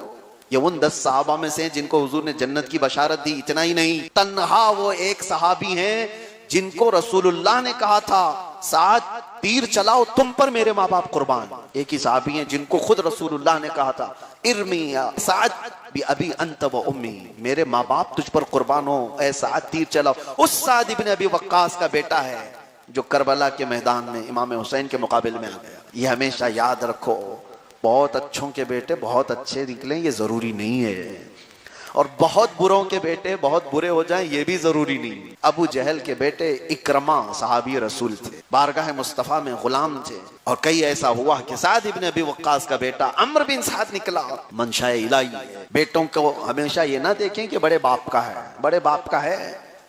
ये उन 10 सहाबा में से जिनको हुजूर ने जन्नत की बशारत दी। इतना ही नहीं, तन्हा वो एक सहाबी हैं जिनको रसूलुल्लाह ने कहा था साद तीर चलाओ तुम पर मेरे माँ बाप कुर्बान। एक ही सहाबी हैं जिनको खुद रसूलुल्लाह ने कहा था इरमी या साद भी अभी अंत व उम्मी, मेरे माँ बाप तुझ पर कुर्बान हो, ऐ साद तीर चलाओ। उस साद इब्न अबी वक्कास का बेटा है जो करबला के मैदान में इमाम हुसैन के मुकाबले में आ गया। ये हमेशा याद रखो, बहुत अच्छों के बेटे बहुत अच्छे निकलें ये जरूरी नहीं है, और बहुत बुरों के बेटे बहुत बुरे हो जाएं ये भी जरूरी नहीं। अबू जहल के बेटे इकरमा सहाबी रसूल थे, बारगाह मुस्तफा में गुलाम थे, और कई ऐसा हुआ कि साद इब्न अबी वक्कास का बेटा अम्र बिन साद निकला। मंशाए इलाही है, बेटों को हमेशा ये ना देखें कि बड़े बाप का है, बड़े बाप का है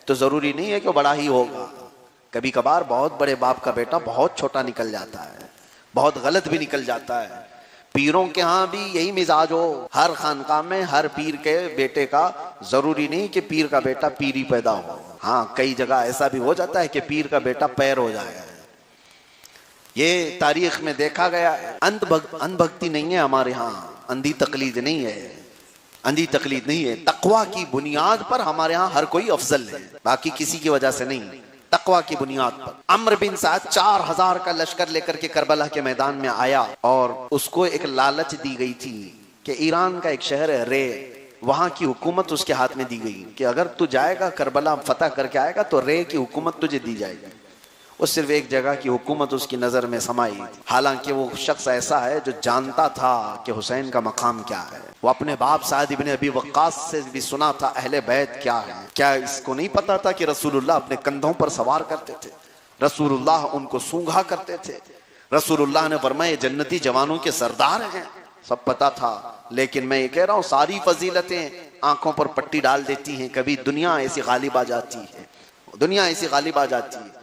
तो जरूरी नहीं है कि बड़ा ही होगा। कभी कभार बहुत बड़े बाप का बेटा बहुत छोटा निकल जाता है, बहुत गलत भी निकल जाता है। पीरों के यहाँ भी यही मिजाज हो, हर खानका में हर पीर के बेटे का जरूरी नहीं कि पीर का बेटा पीरी पैदा हो। हाँ, कई जगह ऐसा भी हो जाता है कि पीर का बेटा पैर हो जाएगा। ये तारीख में देखा गया है। अंधभक्ति नहीं है हमारे यहाँ, अंधी तकलीद नहीं है, अंधी तकलीद नहीं है। तकवा की बुनियाद पर हमारे यहाँ हर कोई अफजल है, बाकी किसी की वजह से नहीं, तकवा की बुनियाद पर। अम्र बिन साद 4000 का लश्कर लेकर के करबला के मैदान में आया और उसको एक लालच दी गई थी कि ईरान का एक शहर है रे, वहां की हुकूमत उसके हाथ में दी गई कि अगर तू जाएगा करबला फतह करके आएगा तो रे की हुकूमत तुझे दी जाएगी। वो सिर्फ एक जगह की हुकूमत उसकी नजर में समाई। हालांकि वो शख्स ऐसा है जो जानता था कि हुसैन का मकाम क्या है। वो अपने बाप साद इब्न अबी वक्कास से भी सुना था अहले बैत क्या है। क्या इसको नहीं पता था कि रसूलुल्लाह अपने कंधों पर सवार करते थे, रसूलुल्लाह उनको सूंघा करते थे, रसूलुल्लाह ने फरमाया जन्नती जवानों के सरदार हैं, सब पता था। लेकिन मैं ये कह रहा हूँ सारी फजीलतें आंखों पर पट्टी डाल देती हैं, कभी दुनिया ऐसी गालिब आ जाती है, दुनिया ऐसी गालिब आ जाती है।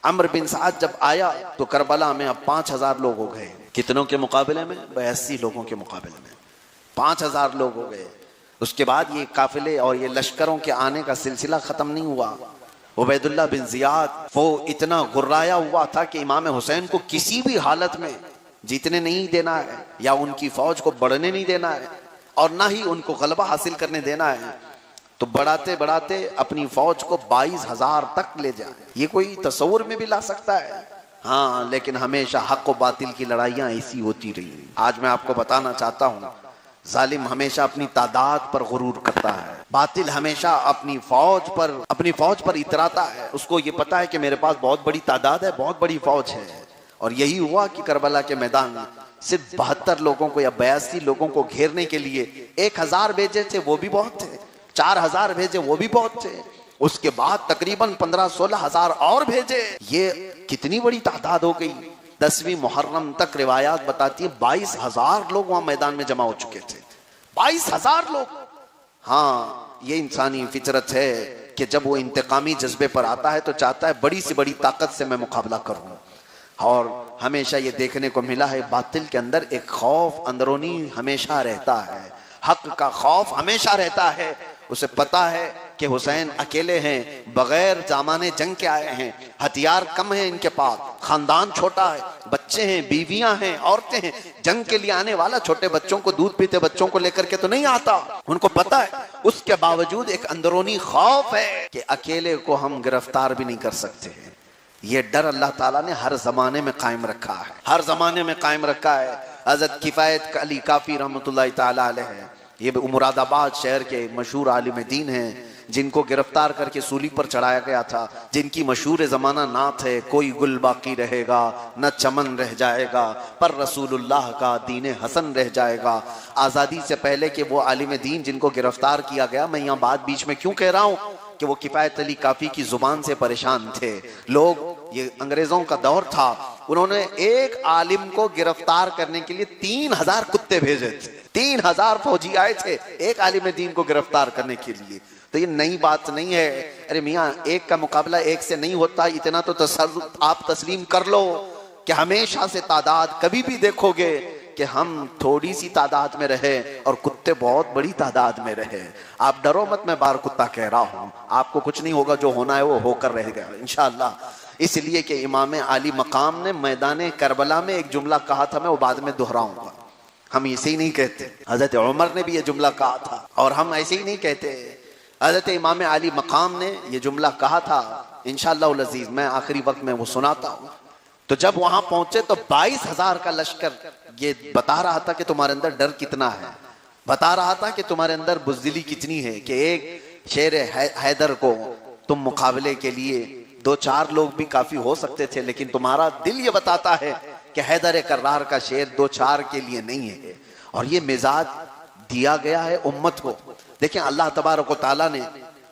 अम्र बिन साद जब आया तो करबला में अब 5000 लोग हो गए। कितनों के मुकाबले में? 82 लोगों के मुकाबले में 5000 लोग हो गए। उसके बाद ये काफिले और ये लश्करों के आने का सिलसिला खत्म नहीं हुआ। उबैदुल्लाह बिन जियाद वो इतना गुर्राया हुआ था कि इमाम हुसैन को किसी भी हालत में जीतने नहीं देना है, या उनकी फौज को बढ़ने नहीं देना है, और ना ही उनको गलबा हासिल करने देना है। तो बढ़ाते बढ़ाते अपनी फौज को 22,000 तक ले जाए। ये कोई तस्वुर में भी ला सकता है? हाँ, लेकिन हमेशा हक और बातिल की लड़ाइयां ऐसी होती रही। आज मैं आपको बताना चाहता हूँ, जालिम हमेशा अपनी तादाद पर गुरूर करता है, बातिल हमेशा अपनी फौज पर इतराता है। उसको ये पता है कि मेरे पास बहुत बड़ी तादाद है, बहुत बड़ी फौज है। और यही हुआ कि करबला के मैदान में सिर्फ 72 लोगों को या 82 लोगों को घेरने के लिए 1000 भेजे थे, वो भी बहुत थे, 4000 भेजे, वो भी बहुत थे, उसके बाद तकरीबन 15-16 हजार और भेजे। ये कितनी बड़ी तादाद हो गई। 10वीं मुहर्रम तक रिवायात बताती है 22,000 लोग वहां मैदान में जमा हो चुके थे। 22,000 लोग। हाँ, ये इंसानी फितरत है कि जब वो इंतकामी जज्बे पर आता है तो चाहता है बड़ी से बड़ी ताकत से मैं मुकाबला करूं। और हमेशा ये देखने को मिला है बातिल के अंदर एक खौफ अंदरूनी हमेशा रहता है, हक का खौफ हमेशा रहता है। उसे पता है कि हुसैन अकेले हैं, बगैर जामाने जंग के आए हैं, हथियार कम है इनके पास, खानदान छोटा है, बच्चे हैं, बीवियां हैं, औरतें हैं। जंग के लिए आने वाला छोटे बच्चों को, दूध पीते बच्चों को लेकर के तो नहीं आता, उनको पता है। उसके बावजूद एक अंदरूनी खौफ है कि अकेले को हम गिरफ्तार भी नहीं कर सकते हैं। ये डर अल्लाह ताला ने हर जमाने में कायम रखा है, हर जमाने में कायम रखा है। हजरत किफायत अली काफी रहमतुल्लाह ताला अलैह, ये मुरादाबाद शहर के मशहूर आलिम दीन हैं, जिनको गिरफ्तार करके सूली पर चढ़ाया गया था, जिनकी मशहूर ज़माना नात है, कोई गुल बाकी रहेगा न चमन रह जाएगा, पर रसूलुल्लाह का दीन हसन रह जाएगा। आज़ादी से पहले के वो आलिम दीन जिनको गिरफ्तार किया गया, मैं यहाँ बात बीच में क्यों कह रहा हूँ कि वो किफायत अली काफ़ी की ज़ुबान से परेशान थे लोग। ये अंग्रेज़ों का दौर था, उन्होंने एक आलिम को गिरफ्तार करने के लिए 3000 कुत्ते भेजे थे, 3000 फौजी आए थे एक आलिम दीन को गिरफ्तार करने के लिए। तो ये नई बात नहीं है। अरे मियाँ, एक का मुकाबला एक से नहीं होता, इतना तो आप तस्लीम कर लो कि हमेशा से तादाद, कभी भी देखोगे कि हम थोड़ी सी तादाद में रहे और कुत्ते बहुत बड़ी तादाद में रहे। आप डरो मत, मैं बार कुत्ता कह रहा हूँ, आपको कुछ नहीं होगा, जो होना है वो होकर रहेगा इंशाअल्लाह। इसलिए कि इमाम आली मकाम ने मैदान करबला में एक जुमला कहा था, मैं वो बाद में दोहराऊंगा। हम ऐसे ही नहीं कहते, हजरत उमर ने भी ये जुमला कहा था, और हम ऐसे ही नहीं कहते। हजरत इमाम आली मकाम ने ये जुमला कहा था, इंशाअल्लाह अज़ीज़ मैं आखिरी वक्त में वो सुनाता हूँ। तो जब वहां पहुंचे तो 22,000 का लश्कर ये बता रहा था कि तुम्हारे अंदर डर कितना है, बता रहा था कि तुम्हारे अंदर बुज़दिली कितनी है, कि एक शेर हैदर को तुम मुकाबले के लिए 2-4 लोग भी काफी हो सकते थे, लेकिन तुम्हारा दिल ये बताता है कि हैदर कर्रार का शेर 2-4 के लिए नहीं है। और ये मिजाज दिया गया है उम्मत को। देखें, अल्लाह तबारक व तआला ने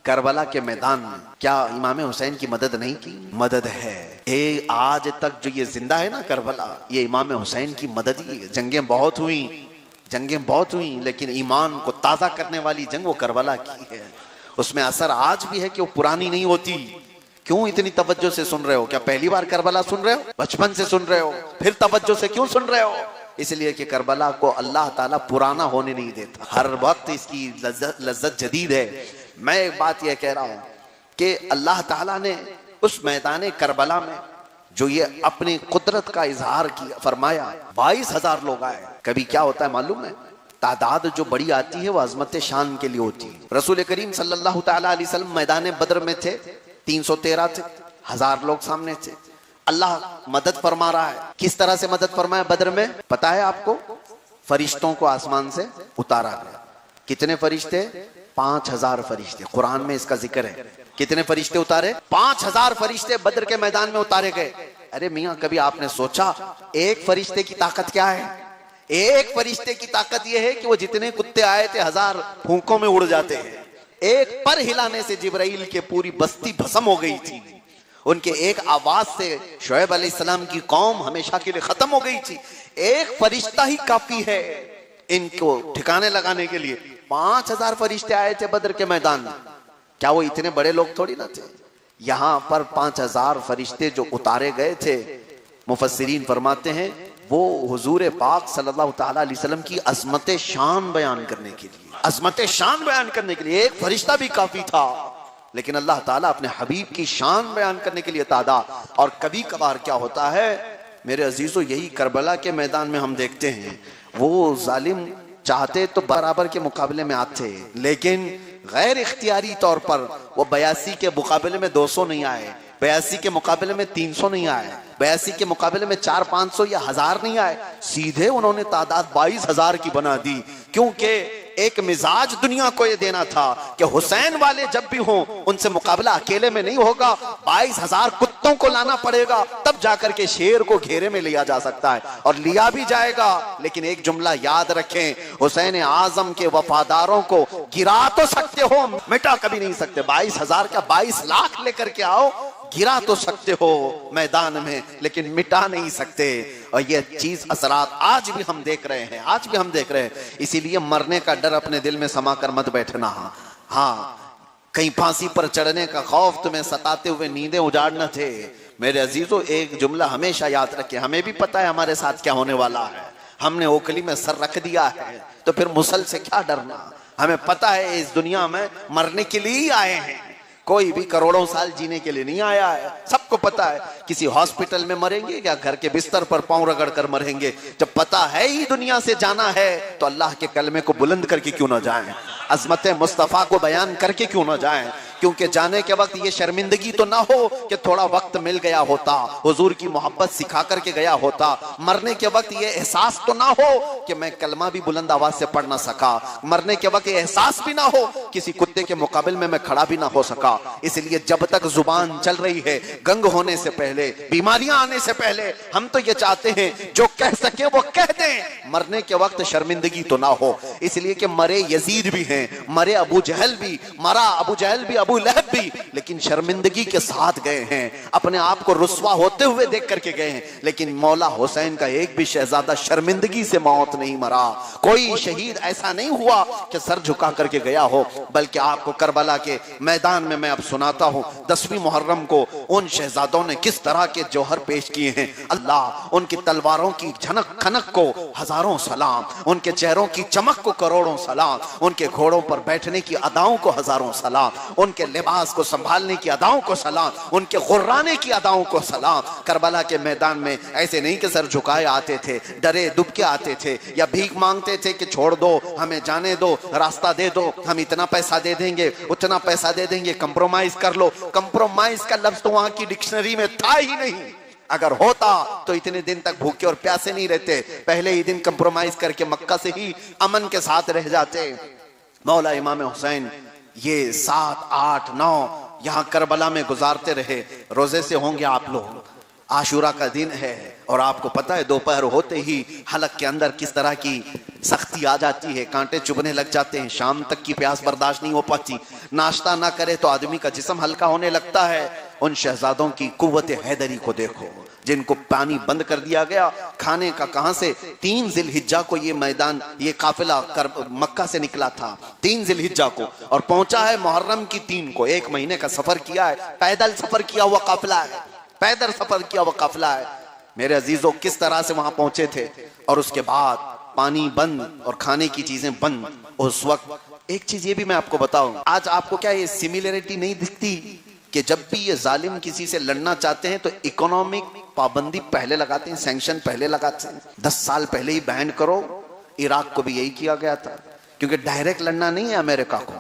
करबला के मैदान में क्या इमाम हुसैन की मदद नहीं की? मदद है। आज तक जो ये जिंदा है ना करबला, ये इमाम हुसैन की मदद ही है। जंगें बहुत हुई, लेकिन ईमान को ताज़ा करने वाली जंग वो करबला की है। उसमें असर आज भी है कि वो पुरानी नहीं होती। क्यों इतनी तवज्जो से सुन रहे हो? क्या पहली बार करबला सुन रहे हो? बचपन से सुन रहे हो? फिर तवज्जो से क्यों सुन रहे हो? इसलिए कि करबला को अल्लाह ताला पुराना होने नहीं देता, हर वक्त इसकी लज्जत जदीद है। मैं एक बात यह कह रहा हूं कि अल्लाह ताला ने उस मैदान करबला में जो ये अपनी कुदरत का इजहार किया, फरमाया 22,000 लोग आए। कभी क्या होता है मालूम है, तादाद जो बड़ी आती है वो अजमत शान के लिए होती है। रसूल करीम सल्लल्लाहु तआला अलैहि वसल्लम मैदान बद्र में थे, 313 थे, 1000 लोग सामने थे। अल्लाह मदद फरमा रहा है। किस तरह से मदद फरमाया बद्र में पता है आपको? फरिश्तों को आसमान से उतारा गया। कितने फरिश्ते? 5000 फरिश्ते। कुरान में इसका जिक्र है। कितने फरिश्ते उतारे? 5000 फरिश्ते बद्र के मैदान में उतारे गए। अरे मियाँ, कभी आपने सोचा एक फरिश्ते की ताकत क्या है? एक फरिश्ते की ताकत यह है कि वो जितने कुत्ते आए थे 1000 फूंकों में उड़ जाते हैं। एक पर हिलाने से जिब्राइल के पूरी बस्ती भस्म हो गई थी। उनके एक आवाज से शुएब अलैहिस्सलाम की कौम हमेशा के लिए खत्म हो गई थी। एक फरिश्ता ही काफी है इनको ठिकाने लगाने के लिए। 5000 फरिश्ते आए थे बद्र के मैदान में। क्या वो इतने बड़े लोग थोड़ी ना थे? यहां पर 5000 फरिश्ते जो उतारे गए थे, मुफस्सिरीन फरमाते हैं वो हुजूर पाक सल्लल्लाहु तआला अलैहि वसल्लम की अज़मत शान बयान करने के लिए, अज़मत शान बयान करने के लिए एक फरिश्ता भी काफी था। लेकिन अल्लाह ताला अपने हबीब की शान बयान करने के लिए तादा। और कभी कभार क्या होता है मेरे अजीजों, यही करबला के मैदान में हम देखते हैं, वो जालिम चाहते तो बराबर के मुकाबले में आते, लेकिन गैर इख्तियारी तौर पर वो 82 के मुकाबले में 200 नहीं आए, 82 के मुकाबले में 300 नहीं आए, 82 के मुकाबले में 400-500 या 1000 नहीं आए। सीधे उन्होंने तादाद 22,000 की बना दी, क्योंकि एक मिजाज दुनिया को ये देना था कि हुसैन वाले जब भी हों उनसे मुकाबला अकेले में नहीं होगा, 22,000 कुत्तों को लाना पड़ेगा, तब जाकर के शेर को घेरे में लिया जा सकता है। और लिया भी जाएगा, लेकिन एक जुमला याद रखें, हुसैन आजम के वफादारों को गिरा तो सकते हो, मिटा कभी नहीं सकते। 22,000 का 22 लाख लेकर के आओ, गिरा तो सकते हो मैदान में, लेकिन मिटा नहीं सकते। और ये चीज असरात आज भी हम देख रहे हैं, आज भी हम देख रहे हैं। इसीलिए मरने का डर अपने दिल में समा कर मत बैठना। हाँ, कहीं फांसी पर चढ़ने का खौफ तुम्हें सताते हुए नींदें उजाड़ना थे। मेरे अजीजों, एक जुमला हमेशा याद रखें, हमें भी पता है हमारे साथ क्या होने वाला है। हमने ओखली में सर रख दिया है तो फिर मुसल से क्या डरना। हमें पता है इस दुनिया में मरने के लिए ही आए हैं, कोई भी करोड़ों साल जीने के लिए नहीं आया है। सबको पता है किसी हॉस्पिटल में मरेंगे या घर के बिस्तर पर पांव रगड़ कर मरेंगे। जब पता है ही दुनिया से जाना है तो अल्लाह के कलमे को बुलंद करके क्यों ना जाएं, अजमत मुस्तफ़ा को बयान करके क्यों ना जाएं। क्योंकि जाने के वक्त ये शर्मिंदगी तो ना हो कि थोड़ा वक्त मिल गया होता, हुजूर की मोहब्बत सिखा करके गया होता। मरने के वक्त ये एहसास तो ना हो कि मैं कलमा भी बुलंद आवाज से पढ़ ना सका। मरने के वक्त ये एहसास भी ना हो किसी कुत्ते के मुकाबले में मैं खड़ा भी ना हो सका। इसलिए जब तक जुबान चल रही है, गंग होने से पहले, बीमारियां आने से पहले, हम तो ये चाहते हैं जो कह सके वो कह दें, मरने के वक्त शर्मिंदगी तो ना हो। इसलिए कि मरे यजीद भी हैं, मरे अबू जहल भी, मरा अबू जहल भी, अबू लहब भी, लेकिन शर्मिंदगी के साथ गए हैं, अपने आप को रुस्वा होते हुए देख करके गए हैं। लेकिन मौला हुसैन का एक भी शहजादा शर्मिंदगी से मौत नहीं मरा। कोई शहीद ऐसा नहीं हुआ कि सर झुका करके गया हो, बल्कि आपको करबला के मैदान में मैं अब सुनाता हूं 10वीं मुहर्रम को उन शहजादों ने किस तरह के जौहर पेश किए हैं। अल्लाह उनकी तलवारों की झनक खनक को हजारों सलाम, उनके चेहरों की चमक को करोड़ों सलाम, उनके घोड़ों पर बैठने की अदाओं को हजारों सलाम, उनके लिबास को संभालने की अदाओं को सलाम, उनके गुर्राने की अदाओं को सलाम। करबला के मैदान में ऐसे नहीं कि सर झुकाए आते थे, डरे दुबके आते थे या भीख मांगते थे कि छोड़ दो, हमें जाने दो, रास्ता दे दो, हम इतना पैसा दे देंगे, उतना पैसा दे देंगे, कंप्रोमाइज कर लो। कंप्रोमाइज का लफ्ज तो वहां की डिक्शनरी में था ही नहीं। अगर होता तो इतने दिन तक भूखे और प्यासे नहीं रहते, पहले ही दिन कंप्रोमाइज करके मक्का से ही अमन के साथ रह जाते। मौला इमाम हुसैन ये 7, 8, 9 यहाँ करबला में गुजारते रहे। रोजे से होंगे आप लोग, आशूरा का दिन है और आपको पता है दोपहर होते ही हलक के अंदर किस तरह की सख्ती आ जाती है, कांटे चुभने लग जाते हैं, शाम तक की प्यास बर्दाश्त नहीं हो पाती, नाश्ता ना करे तो आदमी का जिस्म हल्का होने लगता है। उन शहजादों की कुव्वत हैदरी को देखो, जिनको पानी बंद कर दिया गया, खाने का कहां से। 3 जिलहिज्जा को ये मैदान, ये काफिला मक्का से निकला था 3 जिलहिज्जा को और पहुंचा है मुहर्रम की 3 को। 1 महीने का सफर किया है, पैदल सफर किया हुआ काफिला है, पैदल सफर किया हुआ काफिला है। मेरे अजीजों किस तरह से वहां पहुंचे थे और उसके बाद पानी बंद और खाने की चीजें बंद। उस वक्त एक चीज ये भी मैं आपको बताऊं, आज आपको क्या ये सिमिलरिटी नहीं दिखती कि जब भी ये जालिम किसी से लड़ना चाहते हैं तो इकोनॉमिक पाबंदी पहले लगाते हैं, सैंक्शन पहले लगाते हैं। 10 साल पहले ही बैन करो, इराक को भी यही किया गया था, क्योंकि डायरेक्ट लड़ना नहीं है अमेरिका को,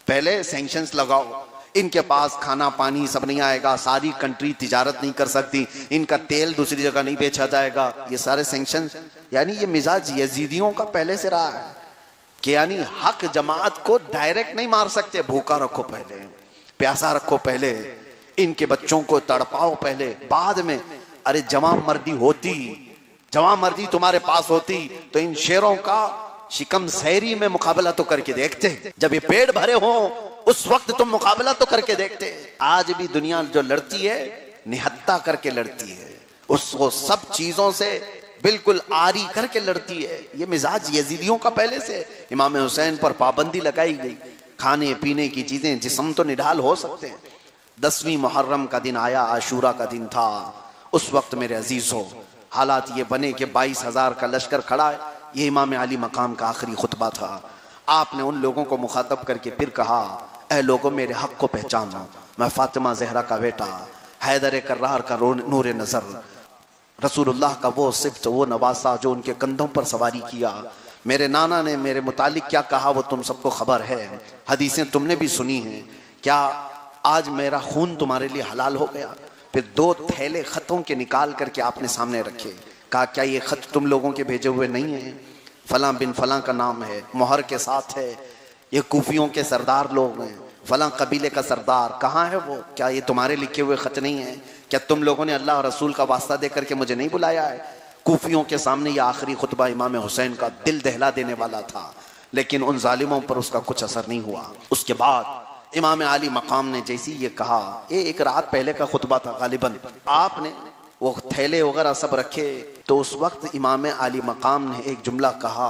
पहले सैंक्शंस लगाओ। इनके पास खाना पानी सब नहीं आएगा, सारी कंट्री तिजारत नहीं कर सकती, इनका तेल दूसरी जगह नहीं बेचा जाएगा, ये सारे सैंक्शन। यानी ये मिजाज यजीदियों का पहले से रहा है कि यानी हक जमात को डायरेक्ट नहीं मार सकते, भूखा रखो पहले, प्यासा रखो पहले, इनके बच्चों को तड़पाओ पहले, बाद में। अरे जवां मर्दी होती, जवां मर्दी तुम्हारे पास होती तो इन शेरों का शिकम सैरी में मुकाबला तो करके देखते। जब ये पेट भरे हो उस वक्त तुम मुकाबला तो करके देखते। आज भी दुनिया जो लड़ती है निहत्ता करके लड़ती है, उसको सब चीजों से बिल्कुल आरी करके लड़ती है। ये मिजाज यजीदियों का पहले से। इमाम हुसैन पर पाबंदी लगाई गई, खाने पीने की चीजें, जिस्म तो निढाल हो सकते हैं। 10वीं मुहर्रम का दिन आया, आशूरा का दिन था। उस वक्त मेरे अजीजों हालात ये बने कि 22,000 का लश्कर खड़ा है। ये इमाम अली मकाम का आखिरी खुतबा था। आपने उन लोगों को मुखातब करके फिर कहा, ऐ लोगों मेरे हक को पहचानो, मैं फातिमा जहरा का बेटा, हैदर कर्रार का नूर नजर, रसूलुल्लाह का वो सिफ्त, वो नवासा जो उनके कंधों पर सवारी किया। मेरे नाना ने मेरे मुतालिक क्या कहा वो तुम सबको खबर है, हदीसें तुमने भी सुनी हैं। क्या आज मेरा खून तुम्हारे लिए हलाल हो गया? फिर 2 थैले खतों के निकाल करके आपने सामने रखे, कहा क्या ये खत तुम लोगों के भेजे हुए नहीं है? फलां बिन फलां का नाम है, मोहर के साथ है, ये कूफियों के सरदार लोग हैं, फलां कबीले का सरदार, कहाँ है वो? क्या ये तुम्हारे लिखे हुए खत नहीं है? क्या तुम लोगों ने अल्लाह रसूल का वास्ता दे करके मुझे नहीं बुलाया है? कूफियों के सामने ये आखिरी खुतबा इमाम हुसैन का दिल दहला देने वाला था, लेकिन उन जालिमों पर उसका कुछ असर नहीं हुआ। उसके बाद इमाम अली मकाम ने जैसी ये कहा, ये एक रात पहले का खुतबा था गालिबन, आपने वो थैले वगैरह सब रखे, तो उस वक्त इमाम अली मकाम ने एक जुमला कहा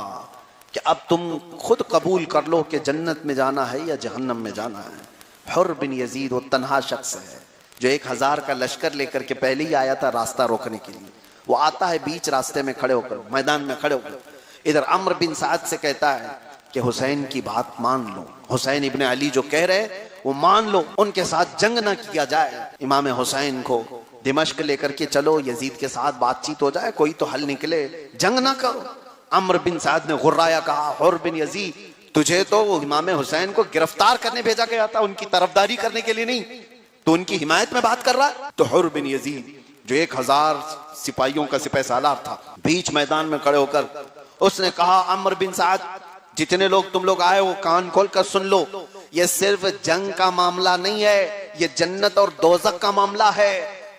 कि अब तुम खुद कबूल कर लो कि जन्नत में जाना है या जहन्नम में जाना है। हुर बिन यजीद वो तन्हा शख्स है जो 1000 का लश्कर लेकर के पहले ही आया था रास्ता रोकने के लिए। वो आता है बीच रास्ते में खड़े होकर, मैदान में खड़े होकर, इधर अम्र बिन साद से कहता है कि हुसैन की बात मान लो, हुसैन इब्न अली जो कह रहे वो मान लो, उनके साथ जंग ना किया जाए। इमाम हुसैन को दिमश्क लेकर के चलो, यजीद के साथ बातचीत हो जाए, कोई तो हल निकले, जंग ना करो। अम्र बिन साद ने गुर्राया कहा, हुर बिन यजीद, तुझे तो वो इमाम हुसैन को गिरफ्तार करने भेजा गया था, उनकी तरफदारी करने के लिए नहीं, तो उनकी हिमायत में बात कर रहा है। तो हुर बिन यजीद जो 1000 सिपाहियों का सिपाही सालार था, बीच मैदान में खड़े होकर उसने कहा, अम्र बिन साद, जितने लोग तुम लोग आए हो कान खोल कर सुन लो, ये सिर्फ जंग का मामला नहीं है, ये जन्नत और दोज़ख का मामला है।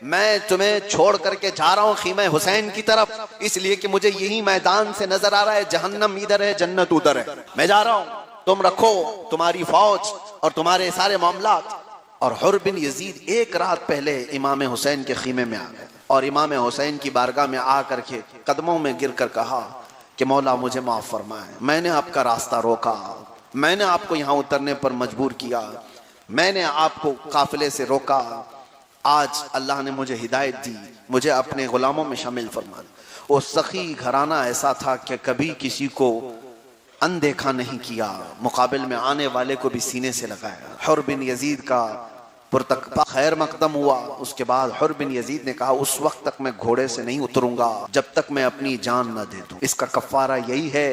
मैं तुम्हें छोड़ करके जा रहा हूं खीमे हुसैन की तरफ, इसलिए कि मुझे यही मैदान से नजर आ रहा है जहन्नम इधर है, जन्नत उधर है। मैं जा रहा हूं, तुम रखो तुम्हारी फौज और तुम्हारे सारे मामलात। और हुर बिन यजीद एक रात पहले इमाम हुसैन के खीमे में आ गए और इमाम हुसैन की बारगाह में आ करके कदमों में गिर कर कहा कि मौला मुझे माफ फरमाए, मैंने आपका रास्ता रोका, मैंने आपको यहाँ उतरने पर मजबूर किया, मैंने आपको काफिले से रोका, आज अल्लाह ने मुझे हिदायत दी, मुझे अपने गुलामों में शामिल फरमा। वो सखी घराना ऐसा था कि कभी किसी को अनदेखा नहीं किया, मुकाबिल में आने वाले को भी सीने से लगाया। हुर बिन यजीद का पुरतकबा खैर मकदम हुआ। उसके बाद हुर बिन यजीद ने कहा, उस वक्त तक मैं घोड़े से नहीं उतरूंगा जब तक मैं अपनी जान न दे दूं। इसका कफ़ारा यही है।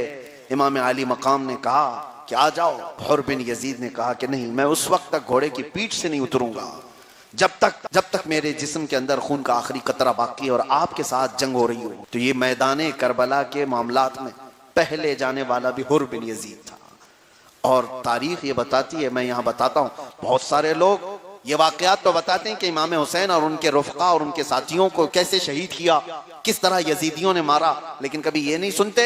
इमाम अली मकाम ने कहा कि आ जाओ। हुर बिन यजीद ने कहा कि नहीं, मैं उस वक्त तक घोड़े की पीठ से नहीं उतरूंगा जब तक मेरे जिस्म के अंदर खून का आखिरी कतरा बाकी है और आपके साथ जंग हो रही हो। तो ये मैदान करबला के मामलात में पहले जाने वाला भी हुर बिन यजीद था। और तारीख ये बताती है, मैं यहाँ बताता हूँ, बहुत सारे लोग ये वाकयात तो बताते हैं कि इमाम हुसैन और उनके रुफ़क़ा और उनके साथियों को कैसे शहीद किया, किस तरह यजीदियों ने मारा, लेकिन कभी ये नहीं सुनते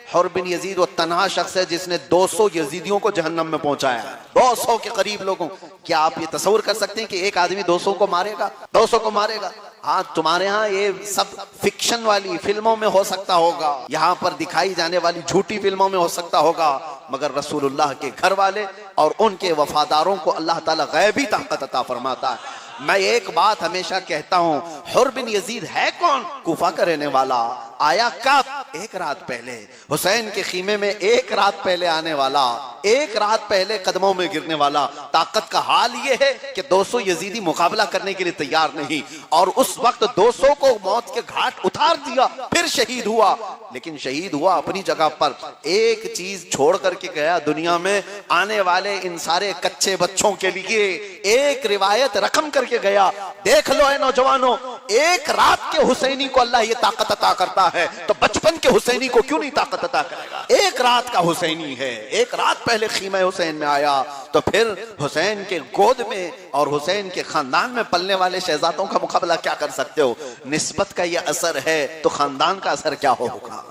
हुर बिन यजीद वो तन्हा शख्स है जिसने 200 यजीदियों को जहन्नम में पहुंचाया, 200 के करीब लोगों। क्या आप ये तस्वर कर सकते हैं कि एक आदमी 200 को मारेगा, 200 को मारेगा? हाँ, तुम्हारे यहाँ ये सब फिक्शन वाली फिल्मों में हो सकता होगा, यहाँ पर दिखाई जाने वाली झूठी फिल्मों में हो सकता होगा, मगर रसूलुल्लाह के घर वाले और उनके वफादारों को अल्लाह ताला गैबी ताकत अता फरमाता है। मैं एक बात हमेशा कहता हूँ, हुर बिन यजीद है कौन? कूफा का रहने वाला, आया कब? एक रात पहले, हुसैन के खीमे में एक रात पहले आने वाला, एक रात पहले कदमों में गिरने वाला। ताकत का हाल ये है कि 200 यजीदी मुकाबला करने के लिए तैयार नहीं, और उस वक्त 200 को मौत के घाट उतार दिया, फिर शहीद हुआ। लेकिन शहीद हुआ अपनी जगह पर, एक चीज छोड़ करके गया दुनिया में आने वाले इन सारे कच्चे बच्चों के लिए, एक रिवायत रकम करके गया। देख लो ए नौजवानों, एक रात के हुसैनी को अल्लाह ये ताकत अता करता है, तो बचपन के हुसैनी को क्यों नहीं ताकत अता करेगा? एक रात का हुसैनी है, एक रात पहले खीमा हुसैन में आया, तो फिर हुसैन के गोद में और हुसैन के खानदान में पलने वाले शहजादों का मुकाबला क्या कर सकते हो? निस्बत का ये असर है तो खानदान का असर क्या होगा?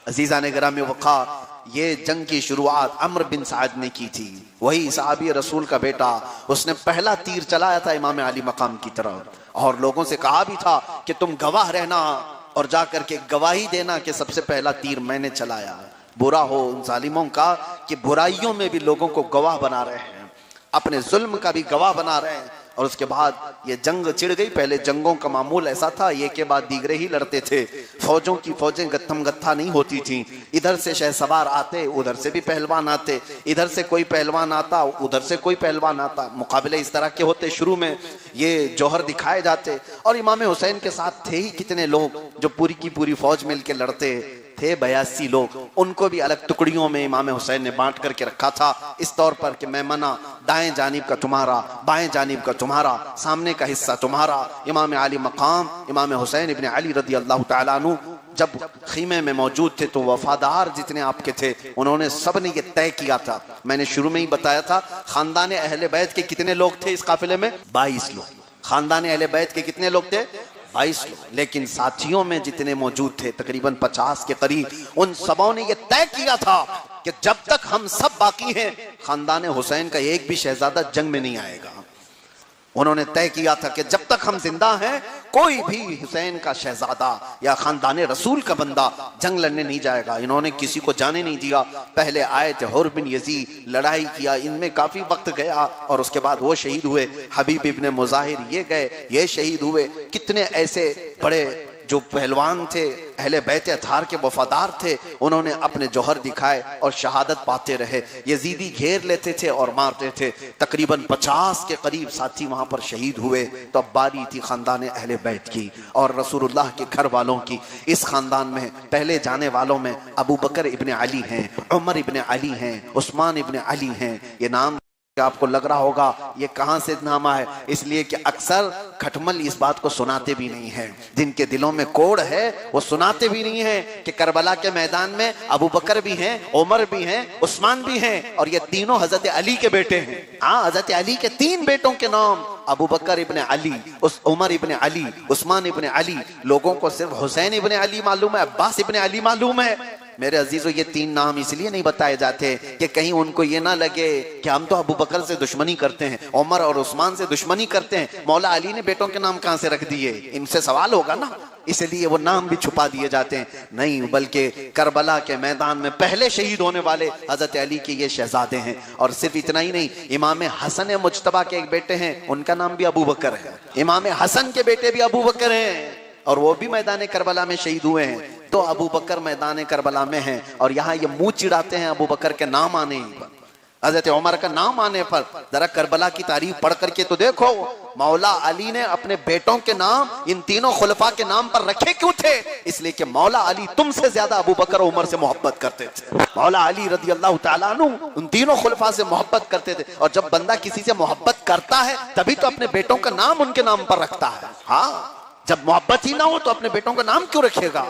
अजीजा ने गिरामी वक़ार, ये जंग की शुरुआत अम्र बिन साद ने की थी, वही सहाबी रसूल का बेटा, उसने पहला तीर चलाया था इमाम अली मकाम की तरफ, और लोगों से कहा भी था कि तुम गवाह रहना और जाकर के गवाही देना कि सबसे पहला तीर मैंने चलाया। बुरा हो उन जालिमों का कि बुराइयों में भी लोगों को गवाह बना रहे हैं, अपने जुल्म का भी गवाह बना रहे हैं। और उसके बाद ये जंग छिड़ गई। पहले जंगों का मामूल ऐसा था, एक के बाद दीगरे ही लड़ते थे, फौजों की फौजें गत्थम गत्था नहीं होती थी। इधर से शहसवार आते, उधर से भी पहलवान आते, इधर से कोई पहलवान आता, उधर से कोई पहलवान आता। मुकाबले इस तरह के होते, शुरू में ये जौहर दिखाए जाते। और इमाम हुसैन के साथ थे ही कितने लोग जो पूरी की पूरी फौज मिलकर लड़ते थे, 82 लोग। उनको भी अलग टुकड़ियों में इमाम हुसैन ने बांट करके रखा था, इस तौर पर कि मैमना दाएं जानिब का तुम्हारा, बाएं जानिब का तुम्हारा, सामने का हिस्सा तुम्हारा। इमाम अली मकाम इमाम हुसैन इब्न अली रदी अल्लाह तआला अन्हु जब खीमे में मौजूद थे तो वफादार जितने आपके थे, उन्होंने सब ने ये तय किया था, मैंने शुरू में ही बताया था, खानदान अहले बैत के कितने लोग थे इस काफिले में? 22 लोग। खानदान अहले बैत के कितने लोग थे? 22 लोग। लेकिन साथियों में जितने मौजूद थे तकरीबन 50 के करीब, उन सबों ने यह तय किया था कि जब तक हम सब बाकी हैं, खानदान हुसैन का एक भी शहजादा जंग में नहीं आएगा। उन्होंने तय किया था कि जब तक हम जिंदा हैं, कोई भी हुसैन का शहजादा या खानदान रसूल का बंदा जंग लड़ने नहीं जाएगा। इन्होंने किसी को जाने नहीं दिया। पहले आए थे हुर बिन यजीद, लड़ाई किया, इनमें काफी वक्त गया और उसके बाद वो शहीद हुए। हबीब इब्ने मुजाहिर ये गए, ये शहीद हुए। कितने ऐसे बड़े जो पहलवान थे, अहले बैत अतहार के वफादार थे, उन्होंने अपने जौहर दिखाए और शहादत पाते रहे। यजीदी घेर लेते थे और मारते थे। तकरीबन 50 के करीब साथी वहां पर शहीद हुए। तो अब बारी थी खानदान अहले बैत की और रसूलुल्लाह के घर वालों की। इस खानदान में पहले जाने वालों में अबू बकर इब्ने अली हैं, उमर इब्ने अली हैं, उस्मान इब्ने अली हैं। ये नाम आपको लग रहा होगा ये कहां से नामा है, इसलिए कि अक्सर खटमल इस बात को सुनाते भी नहीं है। जिनके दिलों में कोड़ है वो सुनाते भी नहीं है कि करबला के मैदान में अबू बकर भी हैं, उमर भी हैं, उस्मान भी हैं और ये तीनों हजरत अली के बेटे हैं। हाँ, हजरत अली के 3 बेटों के नाम अबू बकर इब्ने अली, उमर इब्ने अली, उस्मान इब्ने अली। लोगों को सिर्फ हुसैन इब्ने अली मालूम है, अब्बास इब्ने अली मालूम है। मेरे अजीजों, ये 3 नाम इसलिए नहीं बताए जाते कि कहीं उनको ये ना लगे कि हम तो अबू बकर से दुश्मनी करते हैं, उमर और उस्मान से दुश्मनी करते हैं, मौला अली ने बेटों के नाम कहां से रख दिए, इनसे सवाल होगा ना, इसलिए वो नाम भी छुपा दिए जाते हैं। नहीं, बल्कि करबला के मैदान में पहले शहीद होने वाले हजरत अली के ये शहजादे हैं। और सिर्फ इतना ही नहीं, इमाम हसन मुज्तबा के एक बेटे हैं, उनका नाम भी अबू बकर है। इमाम हसन के बेटे भी अबू बकर हैं और वो भी मैदान करबला में शहीद हुए हैं। तो अबू बकर मैदान करबला में हैं और यहाँ ये मुंह चिढ़ाते हैं अबू बकर के नाम आने पर, हजरत उमर का नाम आने पर। जरा करबला की तारीफ पढ़ करके तो देखो, मौला अली ने अपने बेटों के नाम इन तीनों खुलफा के नाम पर रखे क्यों थे? इसलिए कि मौला अली तुमसे ज्यादा अबू बकर उमर से मोहब्बत करते थे। मौला अली रजी अल्लाह तआला अन्हु उन तीनों खुलफा से मोहब्बत करते थे। और जब बंदा किसी से मोहब्बत करता है तभी तो अपने बेटों का नाम उनके नाम पर रखता है। हाँ, जब मोहब्बत ही ना हो तो अपने बेटों का नाम क्यों रखेगा?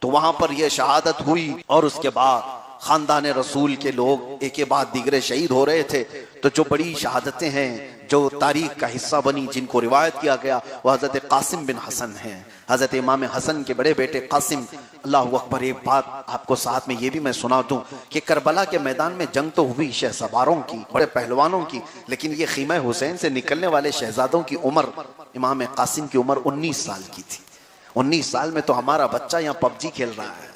तो वहां पर यह शहादत हुई और उसके बाद खानदान रसूल के लोग एक के बाद दीगरे शहीद हो रहे थे। तो जो बड़ी शहादतें हैं जो तारीख का हिस्सा बनी, जिनको रिवायत किया गया, वह हजरत कासिम बिन हसन हैं। हजरत इमाम हसन के बड़े बेटे कासिम। अल्लाहु अकबर। एक बात आपको साथ में ये भी मैं सुना दूं कि करबला के मैदान में जंग तो हुई शहसवारों की, बड़े पहलवानों की, लेकिन ये खीमा हुसैन से निकलने वाले शहजादों की उम्र, इमाम कासिम की उम्र 19 साल की थी। 19 साल में तो हमारा बच्चा यहाँ पबजी खेल रहा है।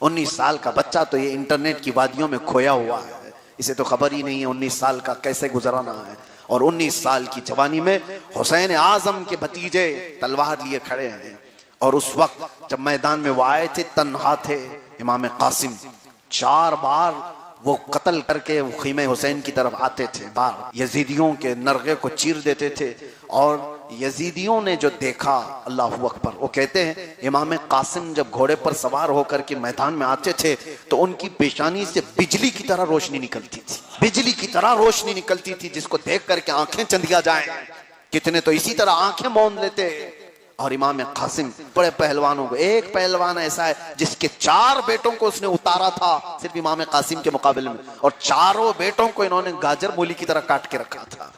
19 साल का बच्चा तो ये इंटरनेट की वादियों में खोया हुआ है, इसे तो खबर ही नहीं है 19 साल का कैसे गुजराना है। और 19 साल की जवानी में हुसैन आजम के भतीजे तलवार लिए खड़े हैं। और उस वक्त जब मैदान में वो आए थे, तन्हा थे इमाम कासिम। 4 बार वो कत्ल करके वो खीमे हुसैन की तरफ आते थे, बार यजीदियों के नरगे को चीर देते थे। और यजीदियों ने जो देखा, अल्लाहु अकबर, वो कहते हैं इमाम कासिम जब घोड़े पर सवार होकर के मैदान में आते थे तो उनकी पेशानी से बिजली की तरह रोशनी निकलती थी, बिजली की तरह रोशनी निकलती थी, जिसको देख करके आंखें चंदिया जाए। कितने तो इसी तरह आंखें मौन लेते। और इमाम कासिम बड़े पहलवानों को, एक पहलवान ऐसा है जिसके 4 बेटों को उसने उतारा था सिर्फ इमाम कासिम के मुकाबले में, और चारों बेटों को इन्होंने गाजर मूली की तरह काट के रखा था।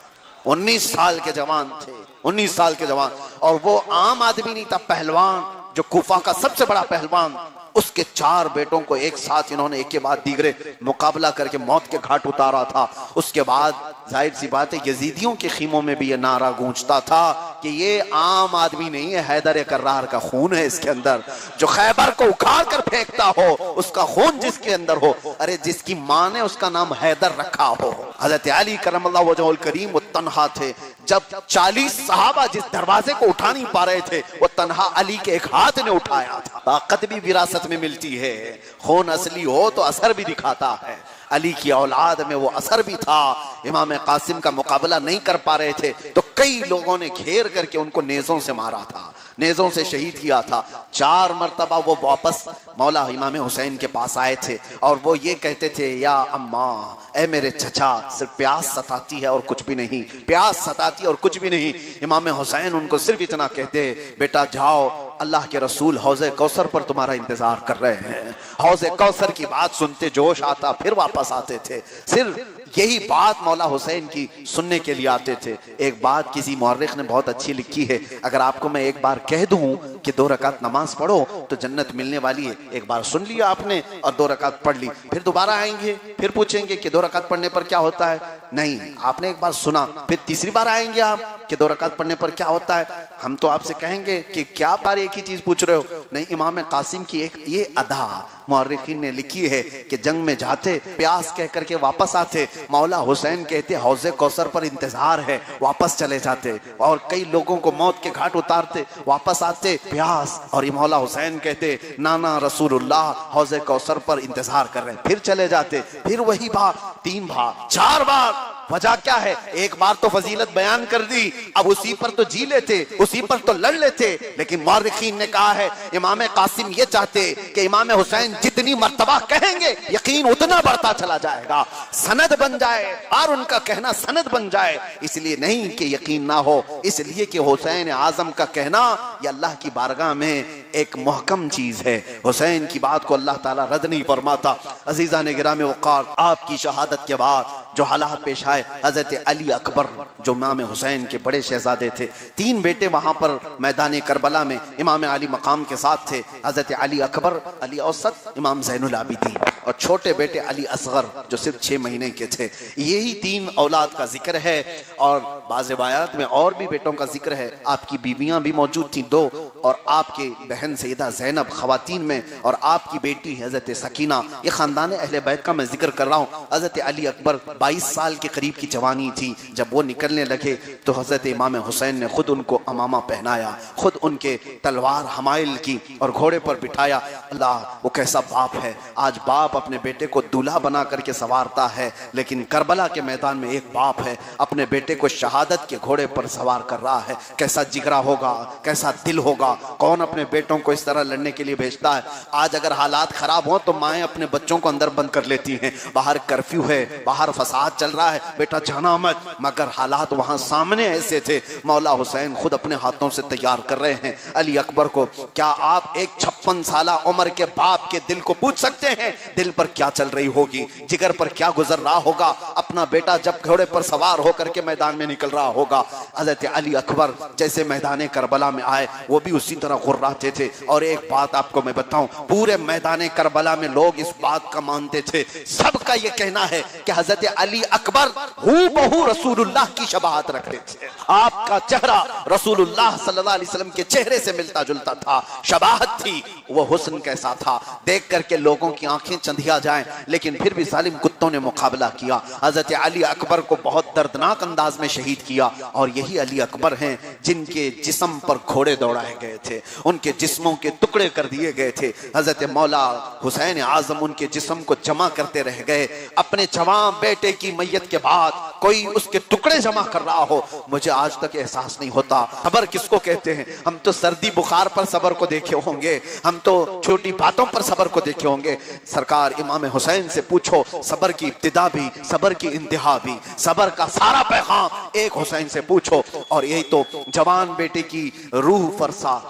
19 साल के जवान थे, 19 साल के जवान। और वो आम आदमी नहीं था, पहलवान, जो कूफा का सबसे बड़ा पहलवान, उसके 4 बेटों को एक साथ इन्होंने एक के बाद दीगरे मुकाबला करके मौत के घाट उतारा था। उसके बाद जाहिर सी बात है यजीदियों के खीमों में भी ये नारा गूंजता था कि ये आम आदमी नहीं है, हैदर कर्रार का खून है इसके अंदर, जो खैबर को उखाड़ कर फेंकता हो उसका खून जिसके अंदर हो, अरे जिसकी माँ ने उसका नाम हैदर रखा हो। हजरत अली करमल्लाहु वजहुल करीम वो तन्हा थे। जब 40 सहाबा जिस दरवाजे को उठा नहीं पा रहे थे, वो तन्हा अली के एक हाथ ने उठाया था। ताकत भी विरासत में मिलती है, खून असली हो तो असर भी दिखाता है। अली की औलाद में वो असर भी था। इमाम कासिम का मुकाबला नहीं कर पा रहे थे तो कई लोगों ने घेर करके उनको नेज़ों से मारा था, नेज़ों से शहीद किया था। 4 मरतबा वो वापस मौला इमाम हुसैन के पास आए थे और वो ये कहते थे, या अम्मा, ए मेरे चचा, सिर्फ प्यास सताती है और कुछ भी नहीं, प्यास सताती और कुछ भी नहीं। इमाम हुसैन उनको सिर्फ इतना कहते, बेटा जाओ, अल्लाह के रसूल हौज़े कौसर पर तुम्हारा इंतजार कर रहे हैं। हौज़े कौसर की बात सुनते जोश आता, फिर वापस आते थे। सिर्फ यही बात मौला हुसैन की सुनने के लिए आते थे। एक बात किसी मुअर्रिख ने बहुत अच्छी लिखी है, अगर आपको मैं एक बार कह दूं कि 2 रकात नमाज पढ़ो तो जन्नत मिलने वाली है, एक बार सुन लिया आपने और 2 रकात पढ़ ली, फिर दोबारा आएंगे, फिर पूछेंगे कि 2 रकात पढ़ने पर क्या होता है? नहीं, आपने एक बार सुना, फिर तीसरी बार आएंगे आप कि 2 रकात पढ़ने पर क्या होता है? हम तो आपसे कहेंगे कि क्या बार एक ही चीज पूछ रहे हो? नहीं, इमाम कासिम की एक ये अदा मुअर्रिखीन ने लिखी है कि जंग में जाते, प्यास कह करके वापस आते, मौला हुसैन कहते हौज़े कौसर पर इंतजार है, वापस चले जाते। और कई लोगों को मौत के घाट उतारते, वापस आते, प्यास। और ये मौला हुसैन कहते नाना रसूलुल्लाह हौज़े कौसर पर इंतजार कर रहे हैं। फिर चले जाते, फिर वही बात, 3 बार 4 बार। वजह क्या है? एक बार तो फजीलत बयान कर दी, अब उसी पर तो जी लेते, उसी पर तो लड़ लेते। लेकिन मुअर्रिखीन ने कहा है इमाम कासिम ये चाहते कि इमाम हुसैन जितनी मर्तबा कहेंगे यकीन उतना बढ़ता चला जाएगा, सनद बन जाए, और उनका कहना सनद बन जाए। इसलिए नहीं कि यकीन ना हो, इसलिए कि हुसैन आजम का कहना ये अल्लाह की बारगाह में एक महकम चीज है। हुसैन की बात को अल्लाह ताला रद्द नहीं फरमाता। अजीजा ने गिरामे वक़ार, आपकी शहादत के बाद जो हालात पेश आए, हजरत अली अकबर जो इमाम हुसैन के बड़े शहजादे थे, 3 बेटे वहां पर मैदान करबला में इमाम अली मकाम के साथ थे। हजरत अली अकबर, अली औसत, इमाम ज़ैनुल आबिदीन, और छोटे बेटे अली असगर जो सिर्फ 6 महीने के थे। यही 3 औलाद का जिक्र है। और बाज़ रिवायात में और भी बेटों का जिक्र है। आपकी बीवियां भी मौजूद थी 2, और आपके बहन सैयदा ज़ैनब खवातीन में, और आपकी बेटी हजरत सकीना। ये खानदान अहले बैत का मैं जिक्र कर रहा हूँ। हजरत अली अकबर 22 साल के करीब की जवानी थी। जब वो निकलने लगे तो हजरत इमाम हुसैन ने खुद उनको अमामा पहनाया, खुद उनके तलवार हमाइल की और घोड़े पर बिठाया। अल्लाह, वो कैसा बाप है। आज बाप अपने बेटे को दूल्हा बना करके सवारता है, लेकिन करबला के मैदान में एक बाप है अपने बेटे को शहादत के घोड़े पर सवार कर रहा है। कैसा जिगरा होगा, कैसा दिल होगा। कौन अपने बेटों को इस तरह लड़ने के लिए भेजता है? आज अगर हालात खराब हो तो माएँ अपने बच्चों को अंदर बंद कर लेती हैं। बाहर कर्फ्यू है, बाहर फसाद चल रहा है, बेटा जाना मत। मगर हालात वहां सामने ऐसे थे, मौला हुसैन खुद अपने हाथों से तैयार कर रहे हैं अली अकबर को। क्या आप एक 56 साला उम्र के बाप के दिल को पूछ सकते हैं दिल पर क्या चल रही होगी, जिगर पर क्या गुजर रहा होगा? अपना बेटा जब घोड़े पर सवार होकर के मैदान में निकल रहा होगा। हजरत अली अकबर जैसे मैदान करबला में आए, वो भी उसी तरह गुर्राते थे। और एक बात आपको मैं बताऊं, पूरे मैदान करबला में लोग इस बात का मानते थे, सबका ये कहना है कि हजरत अली अकबर हूबहू रसूलुल्लाह की शबाहत रखते थे। आपका चेहरा रसूलुल्लाह सल्लल्लाहु अलैहि वसल्लम के चेहरे से मिलता जुलता था, शबाहत थी। वो हुस्न कैसा था, देख करके लोगों की आंखें चंधिया जाएं। लेकिन फिर भी जालिम कुत्तों ने मुकाबला किया। हजरत अली अकबर को बहुत दर्दनाक अंदाज में शहीद किया। और यही अली अकबर हैं जिनके जिस्म पर घोड़े दौड़ाए गए थे, उनके जिस्मों के टुकड़े कर दिए गए थे। हजरत मौला हुसैन आजम उनके जिस्म को जमा करते रह गए। अपने जवान बेटे की मैयत के बाद कोई उसके टुकड़े जमा कर रहा हो, मुझे आज तक एहसास नहीं होता। सबर किसको कहते हैं? हम तो सर्दी बुखार पर सबर को देखे होंगे, हम तो छोटी बातों पर सबर को देखे होंगे। सरकार इमाम हुसैन से पूछो, सबर की इब्तिदा भी, सबर की इंतहा भी, सबर का सारा पैगाम एक हुसैन से पूछो। और यही तो जवान बेटे की रूह फरसा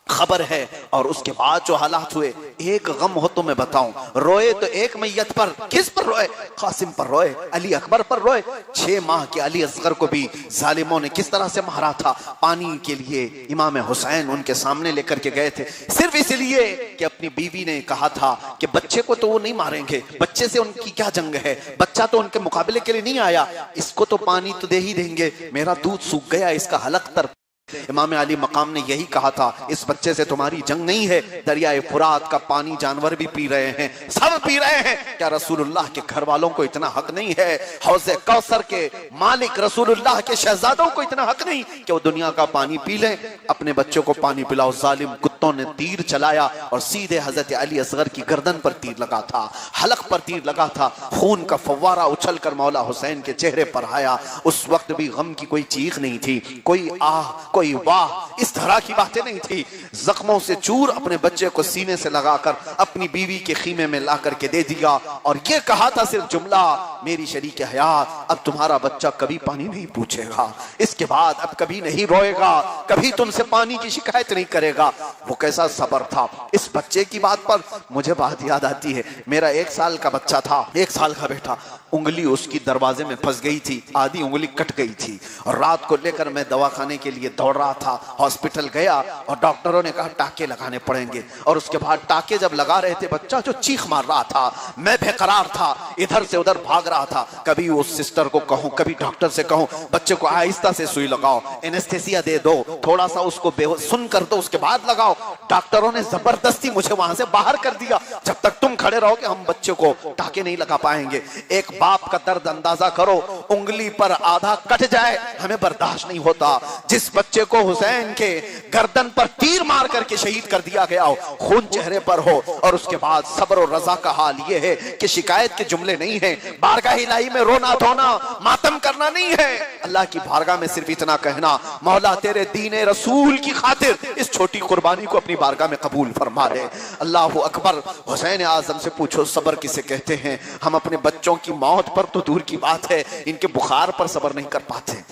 खबर है। और उसके बाद जो हालात हुए, एक गम हो तो मैं बताऊं, रोए तो एक मैयत पर, किस पर रोए? कासिम पर रोए, अली अकबर पर रोए। 6 माह के अली असगर को भी जालिमों ने किस तरह से मारा था। पानी के लिए इमाम हुसैन उनके सामने लेकर के गए थे, सिर्फ इसलिए कि अपनी बीवी ने कहा था कि बच्चे को तो वो नहीं मारेंगे, बच्चे से उनकी क्या जंग है, बच्चा तो उनके मुकाबले के लिए नहीं आया, इसको तो पानी तो दे ही देंगे, मेरा दूध सूख गया, इसका हलक तर। इमाम अली मकाम ने यही कहा था, इस बच्चे से तुम्हारी जंग नहीं है। दरियाए फुरात का पानी जानवर भी पी रहे हैं, सब पी रहे हैं, क्या रसूलुल्लाह के घर वालों को इतना हक नहीं है? हौज़े कौसर के मालिक रसूलुल्लाह के शहजादों को इतना हक नहीं कि वो दुनिया का पानी पी लें? अपने बच्चों को पानी पिलाओ। जालिम कुत्तों ने तीर चलाया और सीधे हजरत अली असगर की गर्दन पर तीर लगा था, हलक पर तीर लगा था। खून का फव्वारा उछल कर मौला हुसैन के चेहरे पर आया। उस वक्त भी गम की कोई चीख नहीं थी, कोई आह, कोई वाह, इस तरह की बातें नहीं थी। जख्मों से चूर अपने बच्चे को सीने से लगाकर अपनी बीवी के खीमे में ला करके दे दिया और ये कहा था सिर्फ जुमला, मेरी शरीक हयात, अब तुम्हारा बच्चा कभी पानी नहीं पूछेगा, इसके बाद अब कभी नहीं रोएगा, कभी तुमसे पानी की शिकायत नहीं करेगा। वो कैसा सब्र था। इस बच्चे की बात पर मुझे बात याद आती है। मेरा 1 साल का बच्चा था, 1 साल का बेटा, उंगली उसकी दरवाजे में फंस गई थी, आधी उंगली कट गई थी और रात को लेकर मैं दवाखाने के लिए दौड़ रहा था। हॉस्पिटल गया और डॉक्टरों ने कहा टाके लगाने पड़ेंगे और उसके बाद टाके जब लगा रहे थे, बच्चा जो चीख मार रहा था, मैं बेकरार था, इधर से उधर भाग रहा था। कभी उस सिस्टर को कहूं, कभी डॉक्टर से कहूं, बच्चे को आहिस्ता से सुई लगाओ, एनेस्थेसिया दे दो, थोड़ा सा उसको सुन कर दो, उसके बाद लगाओ। डॉक्टरों ने जबरदस्ती मुझे वहां से बाहर कर दिया। जब तक तुम खड़े रहोगे हम बच्चे को टाके नहीं लगा पाएंगे। एक बाप का दर्द अंदाजा करो, उंगली पर आधा कट जाए हमें बर्दाश्त नहीं होता। जिस बच्चे बच्चे को हुसैन के गर्दन पर तीर मार करके शहीद कर दिया गया हो, खून चेहरे पर हो, और उसके बाद सब्र और रजा का हाल ये है कि शिकायत के जुमले नहीं है, बारगाह इलाही में रोना धोना मातम करना नहीं है, अल्लाह की बारगाह में सिर्फ इतना कहना, मौला तेरे दीन रसूल की खातिर इस छोटी कुर्बानी को अपनी बारगाह में कबूल फरमा ले। अल्लाह अकबर। हुसैन आजम से पूछो सब्र किसे कहते हैं? हम अपने बच्चों की मौत पर तो दूर की बात है, इनके बुखार पर सब्र नहीं कर पाते,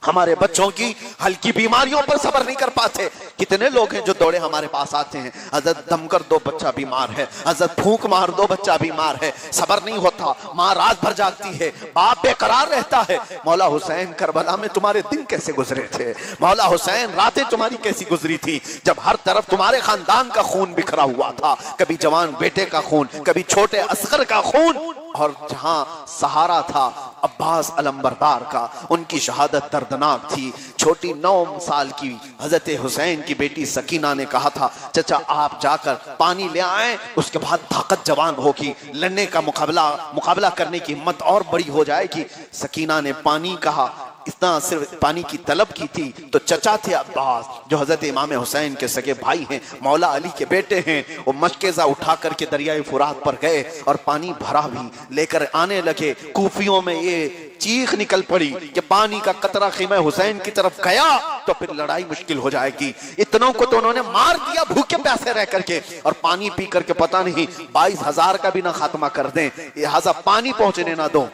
हमारे बच्चों की हल्की बीमारियों पर सब्र नहीं कर पाते। कितने लोग हैं जो दौड़े हमारे पास आते हैं, हजरत दम कर दो बच्चा बीमार है, हजरत फूंक मार दो बच्चा बीमार है, सब्र नहीं होता, माँ रात भर जागती है, बाप बेकरार रहता है। मौला हुसैन करबला में तुम्हारे दिन कैसे गुजरे थे? मौला हुसैन रातें तुम्हारी कैसी गुजरी थी जब हर तरफ तुम्हारे खानदान का खून बिखरा हुआ था, कभी जवान बेटे का खून, कभी छोटे असगर का खून, और जहां सहारा था अब्बास अलंबरदार का, उनकी शहादत दर्दनाक थी। छोटी 9 साल की हजरत हुसैन की बेटी सकीना ने कहा था, चचा आप जाकर पानी ले आए, उसके बाद ताकत जवान होगी, लड़ने का मुकाबला करने की हिम्मत और बड़ी हो जाएगी। सकीना ने पानी कहा, इतना सिर्फ पानी की तलब की थी तो चचा थे अब्बास, जो हजरत इमाम हुसैन के सगे भाई हैं, मौला अली के बेटे हैं, वो मशकेजा उठा करके दरियाए फुरात पर गए और पानी भरा भी लेकर आने लगे। कूफियों में ये चीख निकल पड़ी कि पानी का कतरा ख़ीमा हुसैन की तरफ गया तो फिर लड़ाई मुश्किल हो जाएगी। इतनों को तो उन्होंने मार दिया भूखे प्यासे रह करके, और पानी पी करके पता नहीं 22,000 का भी ना खात्मा कर दें, लिहाजा पानी पहुंचने ना दो।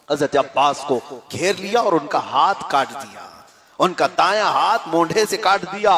हजरत अब्बास को घेर लिया और उनका हाथ काट दिया, उनका दायां हाथ मोंढे से काट दिया।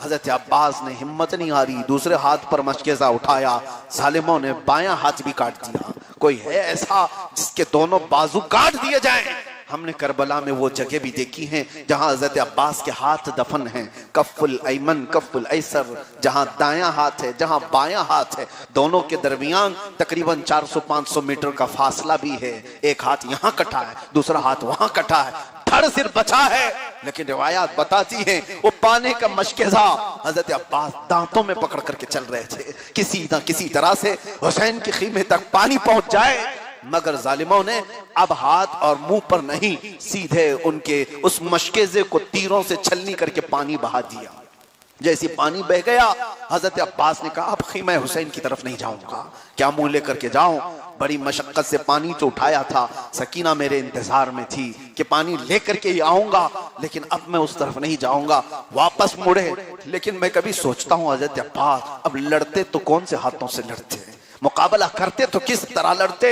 हजरत अब्बास ने हिम्मत नहीं हारी, दूसरे हाथ पर मशकेजा उठाया, जालिमों ने बायां हाथ भी काट दिया। कोई है ऐसा जिसके दोनों बाजू काट दिए जाएं? हमने करबला में वो जगह भी देखी हैं जहां हजरत अब्बास के हाथ दफन हैं, कफ्फुल अयमन कफ्फुल ऐसर, जहां दायां हाथ है जहां बायां हाथ है, दोनों के दरमियान तकरीबन 400-500 मीटर का फासला भी है। एक हाथ यहां कटा है, दूसरा हाथ वहां कटा है, धड़ सिर बचा है, लेकिन रिवायात बताती हैं वो पाने का मशकेजा हजरत अब्बास दांतों में पकड़ करके चल रहे थे, किसी न किसी तरह से हुसैन के खीमे तक पानी पहुंच जाए। मगर जालिमों ने अब हाथ और मुंह पर नहीं, सीधे उनके उस मशकेजे को तीरों से छलनी करके पानी बहा दिया। जैसे पानी बह गया, हजरत अब्बास ने कहा अब खीमा हुसैन की तरफ नहीं जाऊंगा, क्या मुंह लेकर के जाऊं? बड़ी मशक्कत से पानी तो उठाया था, सकीना मेरे इंतजार में थी कि पानी लेकर के ही आऊंगा, लेकिन अब मैं उस तरफ नहीं जाऊंगा। वापस मुड़े, लेकिन मैं कभी सोचता हूं हजरत अब्बास अब लड़ते तो कौन से हाथों से लड़ते, मुकाबला करते तो किस तरह लड़ते,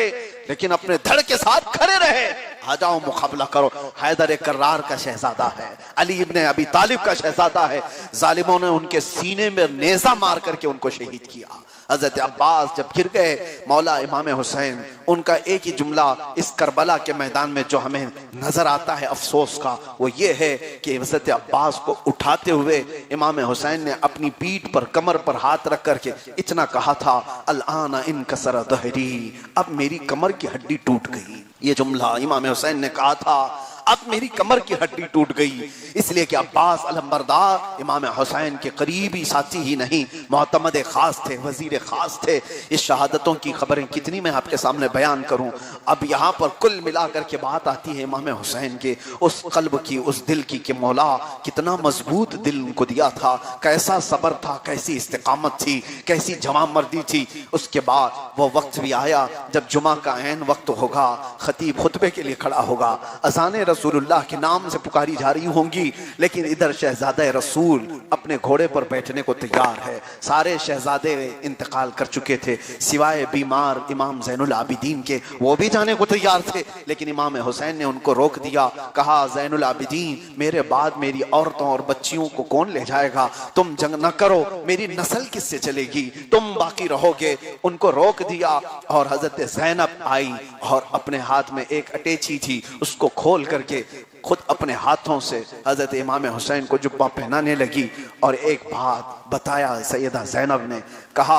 लेकिन अपने धड़ के साथ खड़े रहे। आ जाओ मुकाबला करो। हैदर कर्रार का शहजादा है, अली इब्ने अबी तालिब का शहजादा है, जालिमों ने उनके सीने में नेजा मार करके उनको शहीद किया। हजरत अब्बास जब गिर गए, मौला इमाम हुसैन, उनका एक ही जुमला इस करबला के मैदान में जो हमें नजर आता है अफसोस का, वो ये है कि हजरत अब्बास को उठाते हुए इमाम हुसैन ने अपनी पीठ पर कमर पर हाथ रख करके इतना कहा था, अल-आना इनकसर दहरी, अब मेरी कमर की हड्डी टूट गई। ये जुमला इमाम हुसैन ने कहा था, अब मेरी कमर की हड्डी टूट गई। इसलिए कि अब्बास अलंबरदार इमाम हुसैन के करीबी साथी ही नहीं, मोहतमद खास थे, वजीर खास थे। इस शहादतों की खबरें कितनी मैं आपके सामने बयान करूं। अब यहाँ पर कुल मिलाकर के बात आती है इमाम हुसैन के उस कल्ब की, उस दिल की कि मौला कितना मजबूत दिल उनको दिया था, कैसा सब्र था, कैसी इस्तिकामत थी, कैसी जवान मर्दी थी। उसके बाद वो वक्त भी आया जब जुमा का ऐन वक्त होगा, खतीब खुतबे के लिए खड़ा होगा, अज़ाने रसूलुल्लाह के नाम से पुकारी जा रही होंगी, लेकिन इधर शहजादा रसूल अपने घोड़े पर बैठने को तैयार है। सारे शहजादे इंतकाल कर चुके थे सिवाय बीमार इमाम ज़ैनुल आबिदीन के, वो भी जाने को तैयार थे, लेकिन इमाम हुसैन ने उनको रोक दिया। कहा, ज़ैनुल आबिदीन मेरे बाद मेरी औरतों और बच्चियों को कौन ले जाएगा? तुम जंग न करो, मेरी नस्ल किससे चलेगी? तुम बाकी रहोगे। उनको रोक दिया और हजरत ज़ैनब आई और अपने हाथ में एक अटैची थी, उसको खोल करके खुद अपने हाथों से हजरत इमाम हुसैन को जुब्बा पहनाने लगी। और एक बात बताया सैयदा ज़ैनब ने, कहा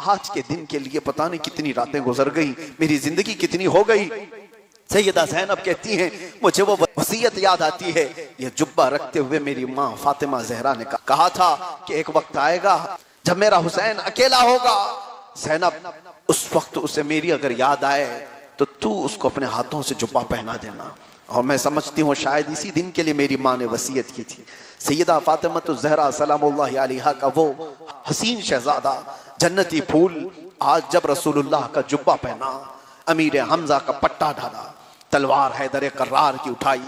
आज के दिन के लिए पता नहीं कितनी रातें गुजर गई, मेरी जिंदगी कितनी हो गई। सैयदा ज़ैनब कहती हैं, मुझे वो वसीयत याद आती है, ये जुब्बा रखते हुए मेरी माँ फातिमा ज़हरा ने कहा था कि एक वक्त आएगा जब मेरा हुसैन अकेला होगा। ज़ैनब, उस वक्त उसे मेरी अगर याद आए तो तू उसको अपने हाथों से जुब्बा पहना देना। और मैं समझती हूँ शायद इसी दिन के लिए मेरी माँ ने वसीयत की थी। सैयदा फातिमतुज़ ज़हरा सलामुल्लाहि अलैहा का वो हसीन शहजादा जन्नती फूल आज जब रसूलुल्लाह का जुब्बा पहना, अमीर हमजा का पट्टा डाला, तलवार हैदर कर्रार की उठाई,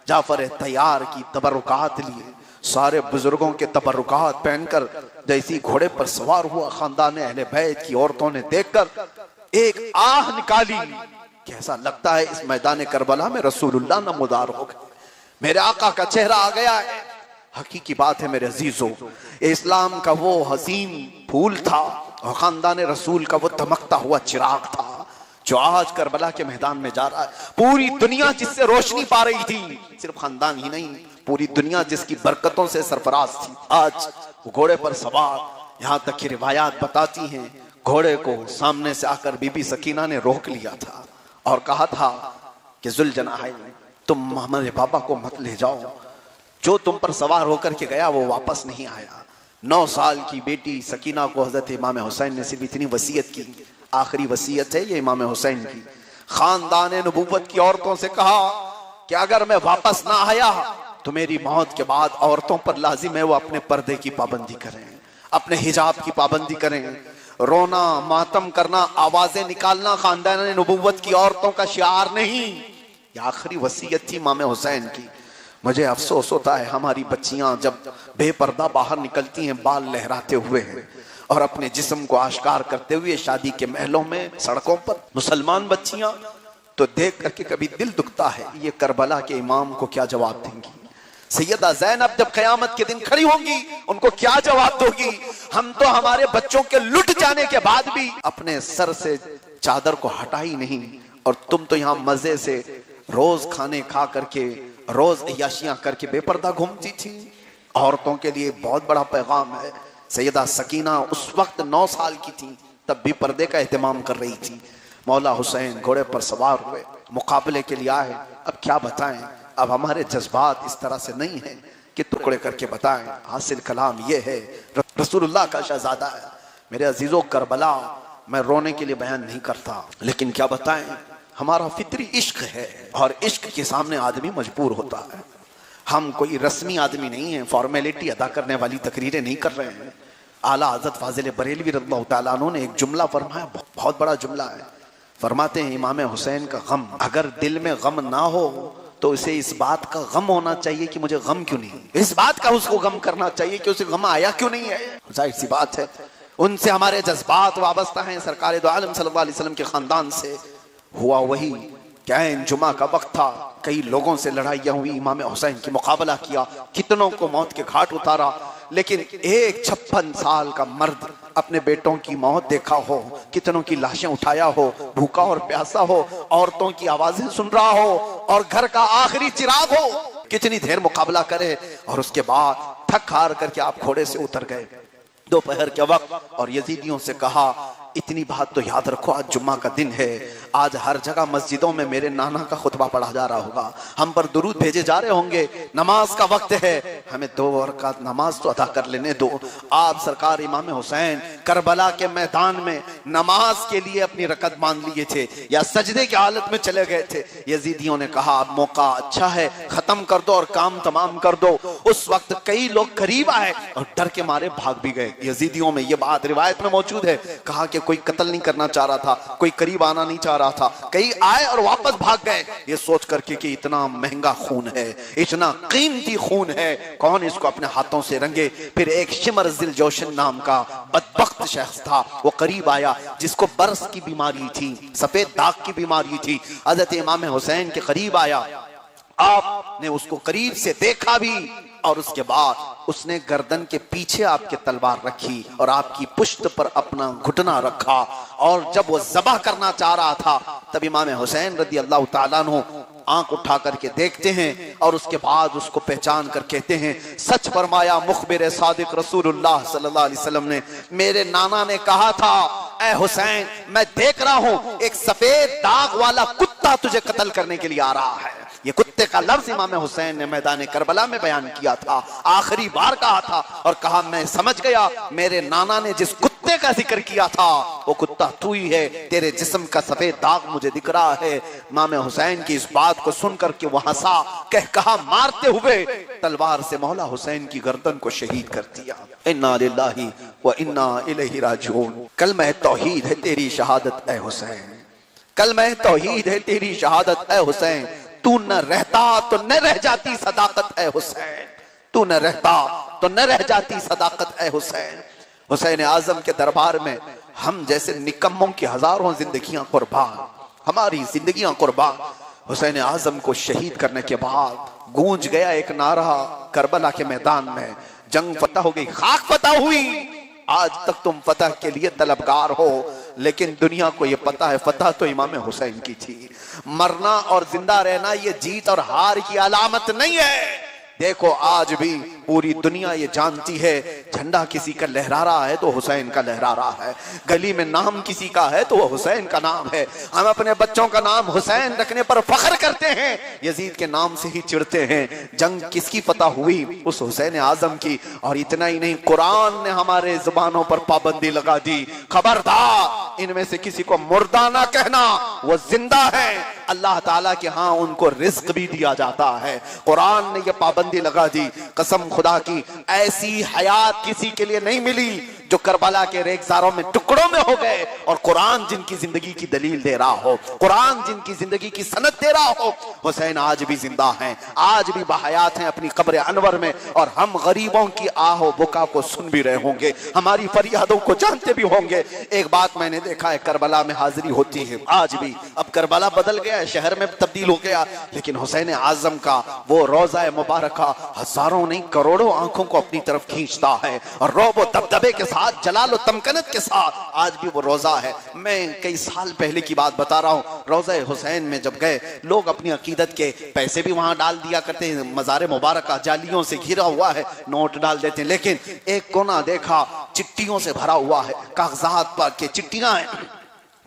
जाफर तैयार की तबरुकात लिए, सारे बुजुर्गों के तबरुकात पहनकर जैसी घोड़े पर सवार हुआ, खानदान अहले बैत की औरतों ने देखकर एक आह निकाली। कैसा लगता है इस मैदान करबला में रसूलुल्लाह नमोदार हो गए, मेरे आका का चेहरा आ गया है। हकीकी बात है मेरे अजीजों, इस्लाम का वो हसीन फूल था और खानदान रसूल का वो धमकता हुआ चिराग था जो आज करबला के मैदान में जा रहा है। पूरी दुनिया जिससे रोशनी पा रही थी, सिर्फ खानदान ही नहीं, पूरी दुनिया जिसकी बरकतों से सरफराज थी, आज घोड़े पर सवार। यहाँ तक की रिवायात बताती हैं घोड़े को सामने से आकर बीबी सकीना ने रोक लिया था और कहा था कि जुल्जनाहैन, तुम हमारे बाबा को मत ले जाओ, जो तुम पर सवार होकर के गया वो वापस नहीं आया। 9 साल की बेटी सकीना को हजरत इमाम हुसैन ने सिर्फ इतनी वसीयत की, आखिरी वसीयत है ये इमाम हुसैन की, खानदान नबूवत की औरतों से कहा कि अगर मैं वापस ना आया तो मेरी मौत के बाद औरतों पर लाजिम है वो अपने पर्दे की पाबंदी करें, अपने हिजाब की पाबंदी करें। रोना, मातम करना, आवाजें निकालना खानदान नबूवत की औरतों का शिआर नहीं। ये आखिरी वसीयत थी इमाम हुसैन की। मुझे अफसोस होता है हमारी बच्चियां जब बेपर्दा बाहर निकलती हैं बाल लहराते हुए हैं और अपने जिस्म को आश्कार करते हुए शादी के महलों में, सड़कों पर, मुसलमान बच्चियां, तो देख करके कभी दिल दुखता है ये करबला के इमाम को क्या जवाब देंगी। सैयदा ज़ैनब जब क़यामत के दिन खड़ी होंगी उनको क्या जवाब दोगी। हम तो हमारे बच्चों के लुट जाने के बाद भी अपने सर से चादर को हटा ही नहीं, और तुम तो यहाँ मजे से रोज खाने खा करके, रोज अय्याशियां करके बेपर्दा घूमती थी। औरतों के लिए बहुत बड़ा पैगाम है। सैयदा सकीना उस वक्त 9 साल की थी, तब भी पर्दे का एहतमाम कर रही थी। मौला हुसैन घोड़े पर सवार हुए, मुकाबले के लिए आए। अब क्या बताएं, अब हमारे जज्बात इस तरह से नहीं है कि टुकड़े करके बताएं। हासिल कलाम ये है, रसूलुल्लाह का शहजादा है। मेरे अजीजों, करबला मैं रोने के लिए बयान नहीं करता, लेकिन क्या बताएं, हमारा फितरी इश्क है और इश्क के सामने आदमी मजबूर होता है। हम कोई रस्मी आदमी नहीं है, फॉर्मेलिटी अदा करने वाली तकरीरें नहीं कर रहे हैं। आला हज़रत फाजिल बरेलवी रज़ियल्लाहु ताला अन्हु ने एक जुमला फरमाया, बहुत बड़ा जुमला है। फरमाते हैं इमाम हुसैन का गम, अगर दिल में गम ना हो तो उसे इस बात का गम होना चाहिए कि मुझे गम क्यों नहीं, इस बात का उसको गम करना चाहिए कि उसे गम आया क्यों नहीं है। जाहिर सी बात है उनसे हमारे जज्बात वाबस्ता हैं। सरकार दो आलम सल्लल्लाहु अलैहि वसल्लम के खानदान से हुआ वही क्या है, जुमा का वक्त था, कई लोगों से लड़ाइयाँ हुई, इमाम हुसैन की मुकाबला किया, कितनों को मौत के घाट उतारा, लेकिन एक 56 साल का मर्द अपने बेटों की मौत देखा हो, कितनों की लाशें उठाया हो, भूखा और प्यासा हो, औरतों की आवाजें सुन रहा हो और घर का आखिरी चिराग हो, कितनी देर मुकाबला करे, और उसके बाद थक हार करके आप घोड़े से उतर गए दोपहर के वक्त और यजीदियों से कहा, इतनी बात तो याद रखो, आज जुम्मा का दिन है, आज हर जगह मस्जिदों में मेरे नाना का खुतबा पढ़ा जा रहा होगा, हम पर दुरूद भेजे जा रहे होंगे, नमाज का वक्त है, हमें 2 रकात नमाज तो अदा कर लेने दो। आप सरकार इमाम हुसैन करबला के मैदान में नमाज के लिए अपनी रकत बांध लिए थे या सजदे की हालत में चले गए थे। यजीदियों ने कहा, अब मौका अच्छा है, खत्म कर दो और काम तमाम कर दो। उस वक्त कई लोग करीब आए और डर के मारे भाग भी गए। यजीदियों में ये बात रिवायत में मौजूद है, कहा कि कोई कत्ल नहीं करना चाह रहा था, कोई करीब आना नहीं चाह रहा था, कई आए और वापस भाग गए, ये सोच करके कि इतना महंगा खून है, इतना कीमती खून है, कौन इसको अपने हाथों से रंगे। फिर एक शिमर जिल जोशन नाम का बदबख्त शख्स था, वो करीब आया, जिसको बरस की बीमारी थी, सफेद दाग की बीमारी थी। हजरत इमाम हुसैन के करीब आया, आपने उसको करीब से देखा भी और उसके बाद उसने गर्दन के पीछे आपके तलवार रखी और आपकी पुश्त पर अपना घुटना रखा, और जब वो ज़बह करना चाह रहा था तब इमाम हुसैन रज़ी अल्लाह ताला अन्हु आंख उठा करके देखते हैं और उसके बाद उसको पहचान कर कहते हैं, सच फरमाया मुखबिर सादिक रसूलुल्लाह सल्लल्लाहु अलैहि वसल्लम ने, मेरे नाना ने कहा था, ऐ हुसैन मैं देख रहा हूं एक सफेद दाग वाला कुत्ता तुझे कत्ल करने के लिए आ रहा है। ये कुत्ते का लफ्ज इमाम हुसैन ने मैदान करबला में बयान किया था, आखिरी बार कहा था और कहा, मैं समझ गया मेरे नाना ने जिस कुत्ते कुत्ते का जिक्र किया था, वो कुत्ता तू ही है, तेरे जिस्म का सफेद दाग मुझे दिख रहा है। इमाम हुसैन की इस बात को सुनकर के वो हंसा, कहा मारते हुए तलवार से मौला हुसैन की गर्दन को शहीद कर दिया। इन्ना लिल्लाहि व इन्ना इलैहि राजिऊन। कलमा तौहीद है तेरी शहादत ए हुसैन, कलमा तौहीद है तेरी शहादत ए हुसैन। तू न रहता तो न रह जाती सदाकत ए हुसैन, तू न रहता तो न रह जाती सदाकत ए हुसैन। हुसैन आजम के दरबार में हम जैसे निकम्मों की हजारों जिंदगियां कुर्बान, हमारी जिंदगियां कुर्बान। हुसैन आजम को शहीद करने के बाद गूंज गया एक नारा करबला के मैदान में, जंग फतह हो गई, खाक फतह हुई। आज तक तुम फतह के लिए तलबगार हो, लेकिन दुनिया को यह पता है फतह तो इमाम हुसैन की थी। मरना और जिंदा रहना ये जीत और हार की अलामत नहीं है। देखो आज भी पूरी दुनिया ये जानती है, झंडा किसी का लहरा रहा है तो हुसैन का लहरा रहा है, गली में नाम किसी का है तो वो हुसैन का नाम है। हम अपने बच्चों का नाम हुसैन रखने पर फख्र करते हैं, यजीद के नाम से ही चिढ़ते हैं। जंग किसकी फतह हुई? उस हुसैन आजम की। और इतना ही नहीं, कुरान ने हमारे जुबानों पर पाबंदी लगा दी, खबरदार इनमें से किसी को मुर्दा ना कहना, वो जिंदा है। अल्लाह ताला के हाँ उनको रिज्क भी दिया जाता है। कुरान ने ये पाबंदी लगा दी। कसम खुदा की, ऐसी हयात किसी के लिए नहीं मिली जो करबला के रेगजारों में टुकड़ों में हो गए और कुरान जिनकी जिंदगी की दलील दे रहा हो, कुरान जिनकी जिंदगी की सनद दे रहा हो। हुसैन आज भी जिंदा हैं, आज भी बहयात हैं अपनी कब्र अनवर में, और हम गरीबों की आहो बुका को सुन भी रहे होंगे, हमारी फरियादों को जानते भी होंगे। एक बात मैंने देखा है, करबला में हाजिरी होती है आज भी। अब करबला बदल गया, शहर में तब्दील हो गया, लेकिन हुसैन आजम का वो रोजा मुबारका हजारों नहीं करोड़ों आंखों को अपनी तरफ खींचता है, और रोब दबदबे के साथ, जलाल तमकनत के साथ आज भी वो रोजा है। मैं कई साल पहले की बात बता रहा हूँ, रोजा हुसैन में जब गए, लोग अपनी अकीदत के पैसे भी वहां डाल दिया करते हैं, मज़ार मुबारक जालियों से घिरा हुआ है, नोट डाल देते हैं, लेकिन एक कोना देखा चिट्ठियों से भरा हुआ है, कागजात पर के चिट्ठियां हैं।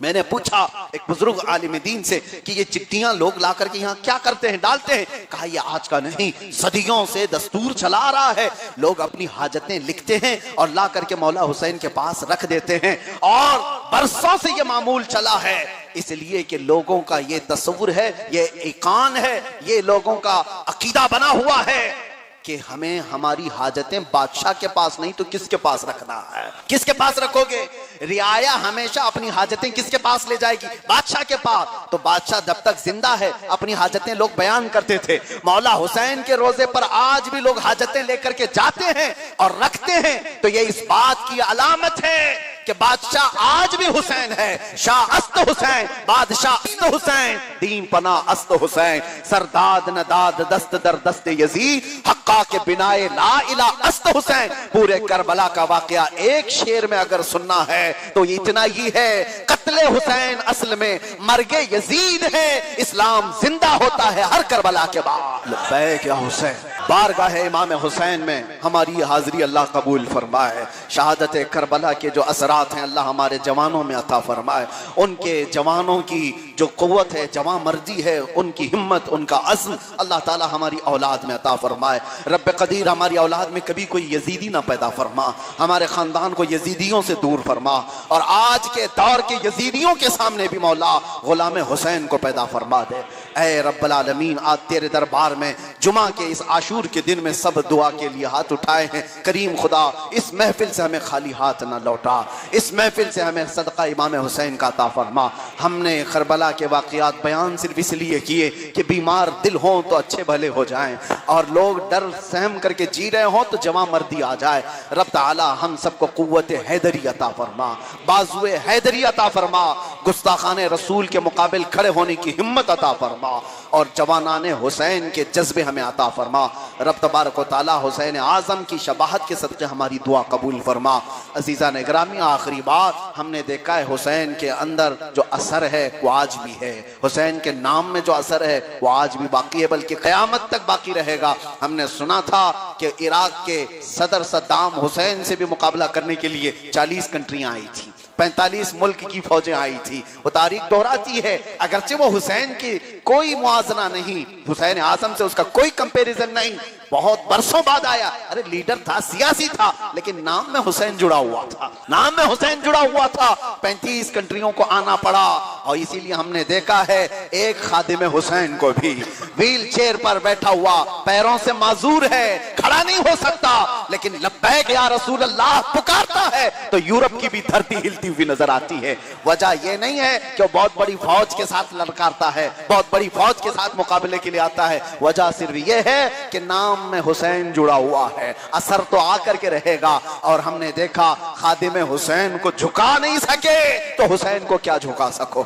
मैंने पूछा एक बुजुर्ग आलिम दीन से कि ये चिट्ठियां लोग ला करके यहाँ क्या करते हैं, डालते हैं? कहा ये आज का नहीं, सदियों से दस्तूर चला रहा है। लोग अपनी हाजतें लिखते हैं और ला करके मौला हुसैन के पास रख देते हैं, और बरसों से ये मामूल चला है। इसलिए कि लोगों का ये तस्वुर है, ये ईकान है, ये लोगों का अकीदा बना हुआ है कि हमें हमारी हाजतें बादशाह के पास नहीं तो किसके पास रखना है। किसके पास रखोगे? रियाया हमेशा अपनी हाजतें किसके पास ले जाएगी? बादशाह के पास। तो बादशाह जब तक जिंदा है अपनी हाजतें लोग बयान करते थे। मौला हुसैन के रोजे पर आज भी लोग हाजतें लेकर के जाते हैं और रखते हैं, तो ये इस बात की अलामत है कि बादशाह आज भी हुसैन है। शाह अस्त हुसैन, बादशाह अस्त हुसैन, दीन पना अस्त हुसैन, सरदाद नदाद दस्त दर दस्त यजीद, हक्का के बिनाए ला इला अस्त हुसैन। पूरे करबला का वाकया एक शेर में अगर सुनना है तो इतना ही है, कत्ले हुसैन असल में मर्गे यजीद है, इस्लाम जिंदा होता है हर करबला के बाद। लब्बैक या हुसैन। बारगाह इमाम हुसैन में हमारी हाजिरी अल्लाह कबूल फरमाए। शहादत करबला के जो असरात हैं अल्लाह हमारे जवानों में अता फरमाए। उनके जवानों की जो कुव्वत है, जवां मर्दी है, उनकी हिम्मत, उनका अज़्म अल्लाह ताला हमारी औलाद में अता फरमाए। रब कदीर हमारी औलाद में कभी कोई यजीदी ना पैदा फरमा, हमारे खानदान को यजीदियों से दूर फरमा, और आज के दौर के यजीदियों के सामने भी मौला गुलाम हुसैन को पैदा फरमा दे। ऐ रब्बल आलमीन, आज तेरे दरबार में जुमा के इस आशूर के दिन में सब दुआ के लिए हाथ उठाए हैं। करीम खुदा इस महफिल से हमें खाली हाथ ना लौटा, इस महफिल से हमें सदका इमाम हुसैन का अता फरमा। हमने करबला के वाक़यात बयान सिर्फ इसलिए किए कि बीमार दिल हों तो अच्छे भले हो जाएं, और लोग डर सहम करके जी रहे हों तो जवां मर्दी आ जाए। रब ताला हम सबको कुव्वत हैदरी अता फरमा, बाजुए हैदरी अता फरमा, गुस्ताखाने रसूल के मुकाबिल खड़े होने की हिम्मत अता फरमा, और जवानाने हुसैन के जज्बे हमें अता फरमा। रब तबारक व तआला हुसैन आजम की शबाहत के सदक़े हमारी दुआ कबूल फरमा। अज़ीज़ान इकरामी, आखिरी बात हमने देखा है, हुसैन के अंदर जो असर है वो आज भी है, हुसैन के नाम में जो असर है वो आज भी बाकी है, बल्कि क़यामत तक बाकी रहेगा। हमने सुना था कि इराक के सदर सद्दाम हुसैन से भी मुकाबला करने के लिए 40 कंट्रियां आई थी, 45 मुल्क की फौजें आई थी। वो तारीख दोहराती है, अगरचे वो हुसैन की कोई मुआजना नहीं, हुसैन आजम से उसका कोई कंपैरिजन नहीं, बहुत बरसों बाद आया। अरे लीडर था, सियासी था, लेकिन नाम में हुसैन जुड़ा हुआ था, नाम में हुसैन जुड़ा हुआ था। 35 कंट्रियों को आना पड़ा और इसीलिए हमने देखा है एक खादिम हुसैन को भी व्हील चेयर पर बैठा हुआ, पैरों से माजूर है, खड़ा नहीं हो सकता, लेकिन लब्बैक या रसूल अल्लाह पुकारता है तो यूरोप की भी धरती हिलती हुई नजर आती है। वजह यह नहीं है कि वो बहुत बड़ी फौज के साथ ललकारता है, बहुत बड़ी फौज के साथ मुकाबले के लिए आता है, वजह सिर्फ यह है कि नाम में हुसैन जुड़ा हुआ है, असर तो आकर के रहेगा। और हमने देखा खादिम हुसैन को झुका नहीं सके तो हुसैन को क्या झुका सको,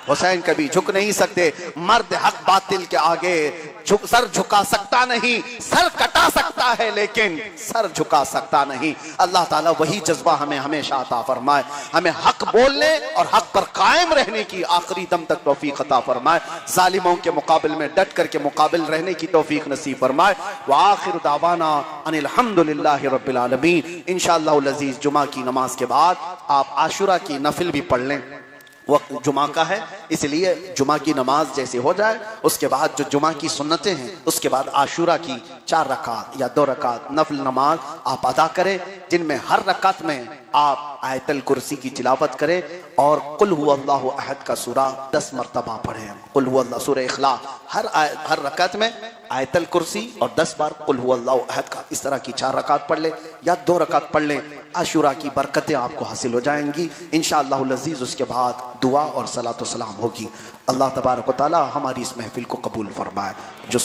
हुसैन कभी झुक नहीं सकते। मर्द हक बातिल के आगे सर झुका सकता नहीं, सर कटा सकता है लेकिन सर झुका सकता नहीं। अल्लाह ताला वही जज्बा हमें हमेशा अता फरमाए, हमें हक बोलने और हक पर कायम रहने की आखिरी दम तक तौफीक अता फरमाए, जालिमों के मुकाबले में डट करके मुकाबिल रहने की तौफीक नसीब फरमाए। व आखिर दावाना अनिल हम्दुलिल्लाहि रब्बिल आलमीन। इंशाअल्लाह अज़ीज़ जुमा की नमाज के बाद आप आशुरा की नफिल भी पढ़ लें, वक्त जुमा का है, इसलिए जुमा की नमाज जैसे हो जाए उसके बाद जो जुमा की सुन्नतें हैं उसके बाद आशुरा की 4 रकात या 2 रकात नफल नमाज आप अदा करें, जिनमें हर रकात में आप आयतल कुर्सी की तिलावत करें और कुल हुवल्लाहु अहद का सूरा 10 मरतबा पढ़ें। कुल हुवल्लाह सूरा इखलास हर रकात में आयतल कुर्सी और 10 बार कुल हुवल्लाहु अहद का, इस तरह की 4 रकात पढ़ लें या 2 रकात पढ़ लें। आशुरा की बरकतें आपको हासिल हो जाएंगी इंशाअल्लाह अज़ीज़। उसके बाद दुआ और सलातो सलाम होगी। अल्लाह तबारक व तआला हमारी इस महफिल को कबूल फरमाए। जो